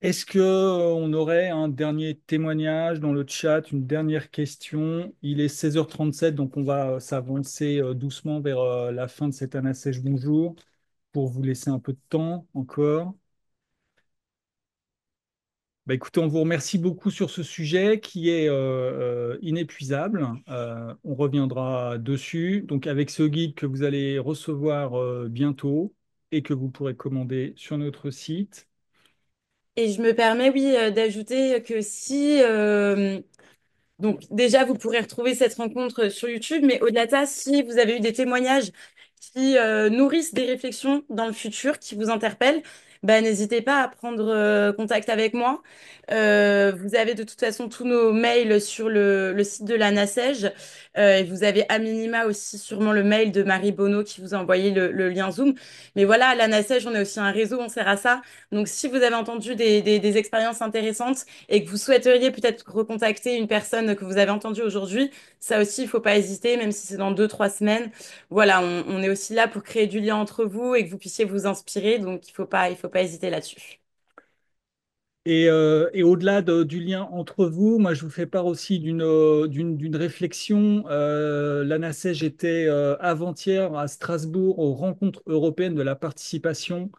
Est-ce que on aurait un dernier témoignage dans le chat, une dernière question? Il est 16h37, donc on va s'avancer doucement vers la fin de cette Anna Sèche Bonjour pour vous laisser un peu de temps encore. Bah, écoutez, on vous remercie beaucoup sur ce sujet qui est inépuisable. On reviendra dessus. Donc avec ce guide que vous allez recevoir bientôt et que vous pourrez commander sur notre site. Et je me permets, oui, d'ajouter que si donc déjà, vous pourrez retrouver cette rencontre sur YouTube, mais au-delà de ça, si vous avez eu des témoignages qui nourrissent des réflexions dans le futur, qui vous interpellent, bah, n'hésitez pas à prendre contact avec moi. Vous avez de toute façon tous nos mails sur le site de la NACEJ. Et vous avez à minima aussi sûrement le mail de Marie Bonneau qui vous a envoyé le lien Zoom. Mais voilà, à la NACEJ, on a aussi un réseau, on sert à ça. Donc si vous avez entendu des expériences intéressantes, et que vous souhaiteriez peut-être recontacter une personne que vous avez entendue aujourd'hui, ça aussi, il faut pas hésiter, même si c'est dans 2, 3 semaines. Voilà, on est aussi là pour créer du lien entre vous et que vous puissiez vous inspirer, donc il faut pas hésiter là-dessus. Et au-delà du lien entre vous, moi je vous fais part aussi d'une réflexion. L'ANASEJ, j'étais avant-hier à Strasbourg aux rencontres européennes de la participation.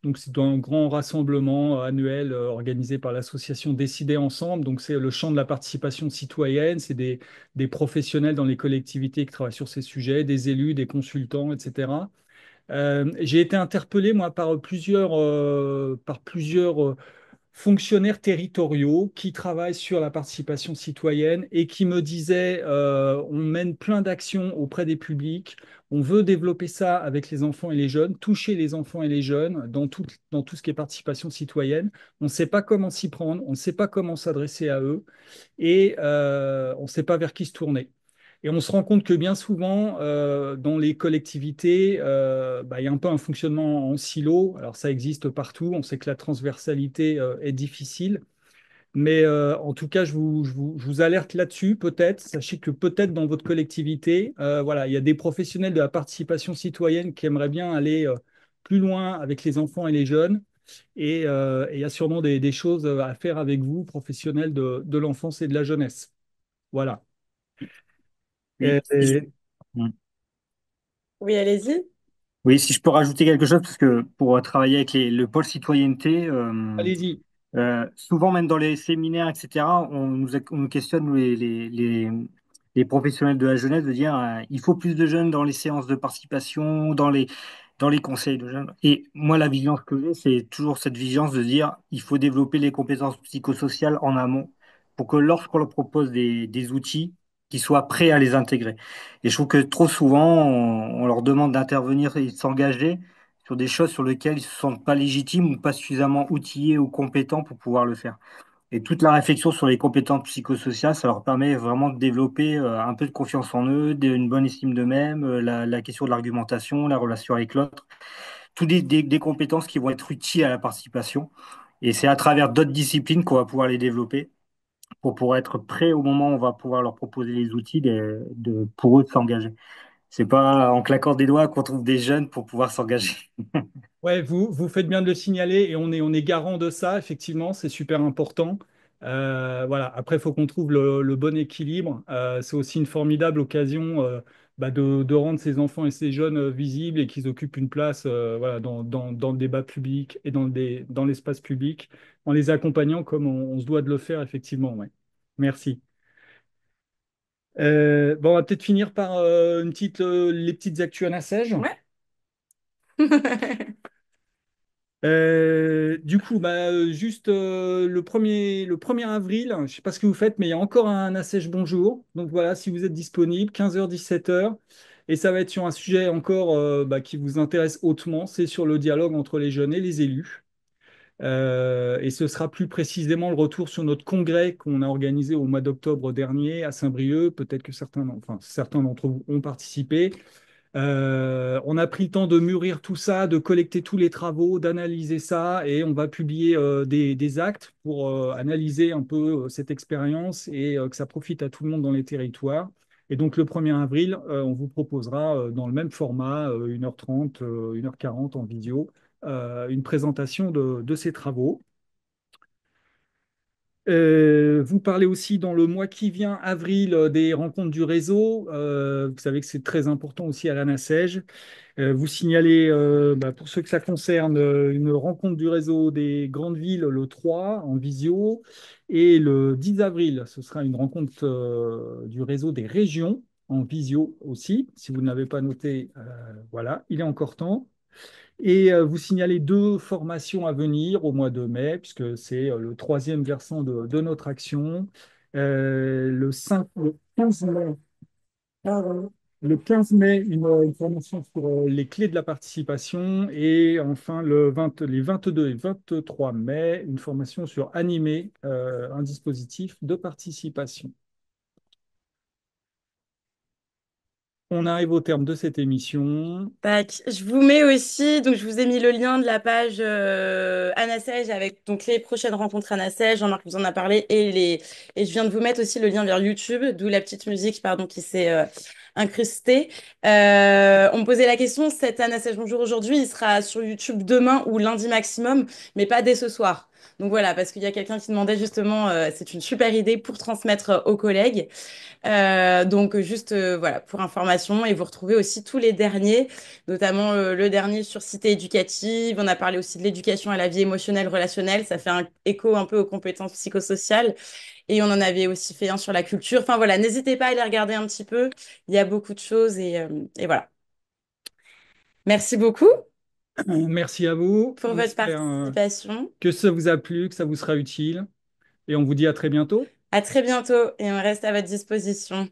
Donc c'est un grand rassemblement annuel organisé par l'association Décider Ensemble. Donc c'est le champ de la participation citoyenne, c'est des professionnels dans les collectivités qui travaillent sur ces sujets, des élus, des consultants, etc. J'ai été interpellé, moi, par plusieurs fonctionnaires territoriaux qui travaillent sur la participation citoyenne et qui me disaient on mène plein d'actions auprès des publics, on veut développer ça avec les enfants et les jeunes, toucher les enfants et les jeunes dans tout ce qui est participation citoyenne. On ne sait pas comment s'y prendre, on ne sait pas comment s'adresser à eux et on ne sait pas vers qui se tourner. Et on se rend compte que bien souvent, dans les collectivités, bah, il y a un peu un fonctionnement en silo. Alors ça existe partout. On sait que la transversalité est difficile. Mais en tout cas, je vous alerte là-dessus, peut-être. Sachez que peut-être dans votre collectivité, voilà, il y a des professionnels de la participation citoyenne qui aimeraient bien aller plus loin avec les enfants et les jeunes. Et il y a sûrement des choses à faire avec vous, professionnels de l'enfance et de la jeunesse. Voilà. Oui, Et- Oui, allez-y. oui, si je peux rajouter quelque chose, parce que pour travailler avec le pôle citoyenneté, Allez-y. souvent même dans les séminaires, etc., on nous questionne, nous, les professionnels de la jeunesse, de dire il faut plus de jeunes dans les séances de participation, dans les conseils de jeunes. Et moi, la vigilance que j'ai, c'est toujours cette vigilance de dire il faut développer les compétences psychosociales en amont pour que lorsqu'on leur propose des outils, qu'ils soient prêts à les intégrer. Et je trouve que trop souvent, on leur demande d'intervenir et de s'engager sur des choses sur lesquelles ils ne se sentent pas légitimes ou pas suffisamment outillés ou compétents pour pouvoir le faire. Et toute la réflexion sur les compétences psychosociales, ça leur permet vraiment de développer un peu de confiance en eux, une bonne estime d'eux-mêmes, la question de l'argumentation, la relation avec l'autre, toutes des compétences qui vont être utiles à la participation. Et c'est à travers d'autres disciplines qu'on va pouvoir les développer pour pouvoir être prêt au moment où on va pouvoir leur proposer les outils pour eux de s'engager. C'est pas en claquant des doigts qu'on trouve des jeunes pour pouvoir s'engager. Ouais, vous faites bien de le signaler et on est garant de ça, effectivement, c'est super important. Voilà. Après, il faut qu'on trouve le bon équilibre. C'est aussi une formidable occasion de rendre ces enfants et ces jeunes visibles et qu'ils occupent une place voilà, dans le débat public et dans l'espace public en les accompagnant comme on se doit de le faire, effectivement. Ouais. Merci. Bon, on va peut-être finir par les petites actus à la Sèche. Ouais. Du coup, juste le premier avril, je ne sais pas ce que vous faites, mais il y a encore un Assèche Bonjour. Donc voilà, si vous êtes disponible, 15h, 17h. Et ça va être sur un sujet encore qui vous intéresse hautement, c'est sur le dialogue entre les jeunes et les élus. Et ce sera plus précisément le retour sur notre congrès qu'on a organisé au mois d'octobre dernier à Saint-Brieuc. Peut-être que certains d'entre vous ont participé. On a pris le temps de mûrir tout ça, de collecter tous les travaux, d'analyser ça, et on va publier des actes pour analyser un peu cette expérience et que ça profite à tout le monde dans les territoires. Et donc le 1er avril, on vous proposera dans le même format, 1h30, 1h40 en vidéo, une présentation de ces travaux. Vous parlez aussi dans le mois qui vient, avril, des rencontres du réseau. Vous savez que c'est très important aussi à la NACEJ. Vous signalez, pour ceux que ça concerne, une rencontre du réseau des grandes villes le 3 en visio. Et le 10 avril, ce sera une rencontre du réseau des régions en visio aussi. Si vous ne l'avez pas noté, voilà, il est encore temps. Et vous signalez 2 formations à venir au mois de mai, puisque c'est le troisième versant de notre action. Le 15 mai, le 15 mai, une formation sur les clés de la participation. Et enfin, les 22 et 23 mai, une formation sur animer un dispositif de participation. On arrive au terme de cette émission. Tac. Je vous mets aussi, donc je vous ai mis le lien de la page Anna-Sège avec donc les prochaines rencontres Anna-Sège. Jean-Marc vous en a parlé et je viens de vous mettre aussi le lien vers YouTube, d'où la petite musique pardon qui s'est incrustée. On me posait la question, cet Anna-Sège Bonjour aujourd'hui, il sera sur YouTube demain ou lundi maximum, mais pas dès ce soir. Donc voilà, parce qu'il y a quelqu'un qui demandait justement, c'est une super idée pour transmettre aux collègues. Donc juste voilà pour information et vous retrouvez aussi tous les derniers, notamment le dernier sur cité éducative. On a parlé aussi de l'éducation à la vie émotionnelle relationnelle. Ça fait un écho un peu aux compétences psychosociales et on en avait aussi fait un sur la culture. Enfin voilà, n'hésitez pas à aller regarder un petit peu. Il y a beaucoup de choses et voilà. Merci beaucoup Merci à vous. pour On votre espère participation. que ça vous a plu, que ça vous sera utile. Et on vous dit à très bientôt. À très bientôt et on reste à votre disposition.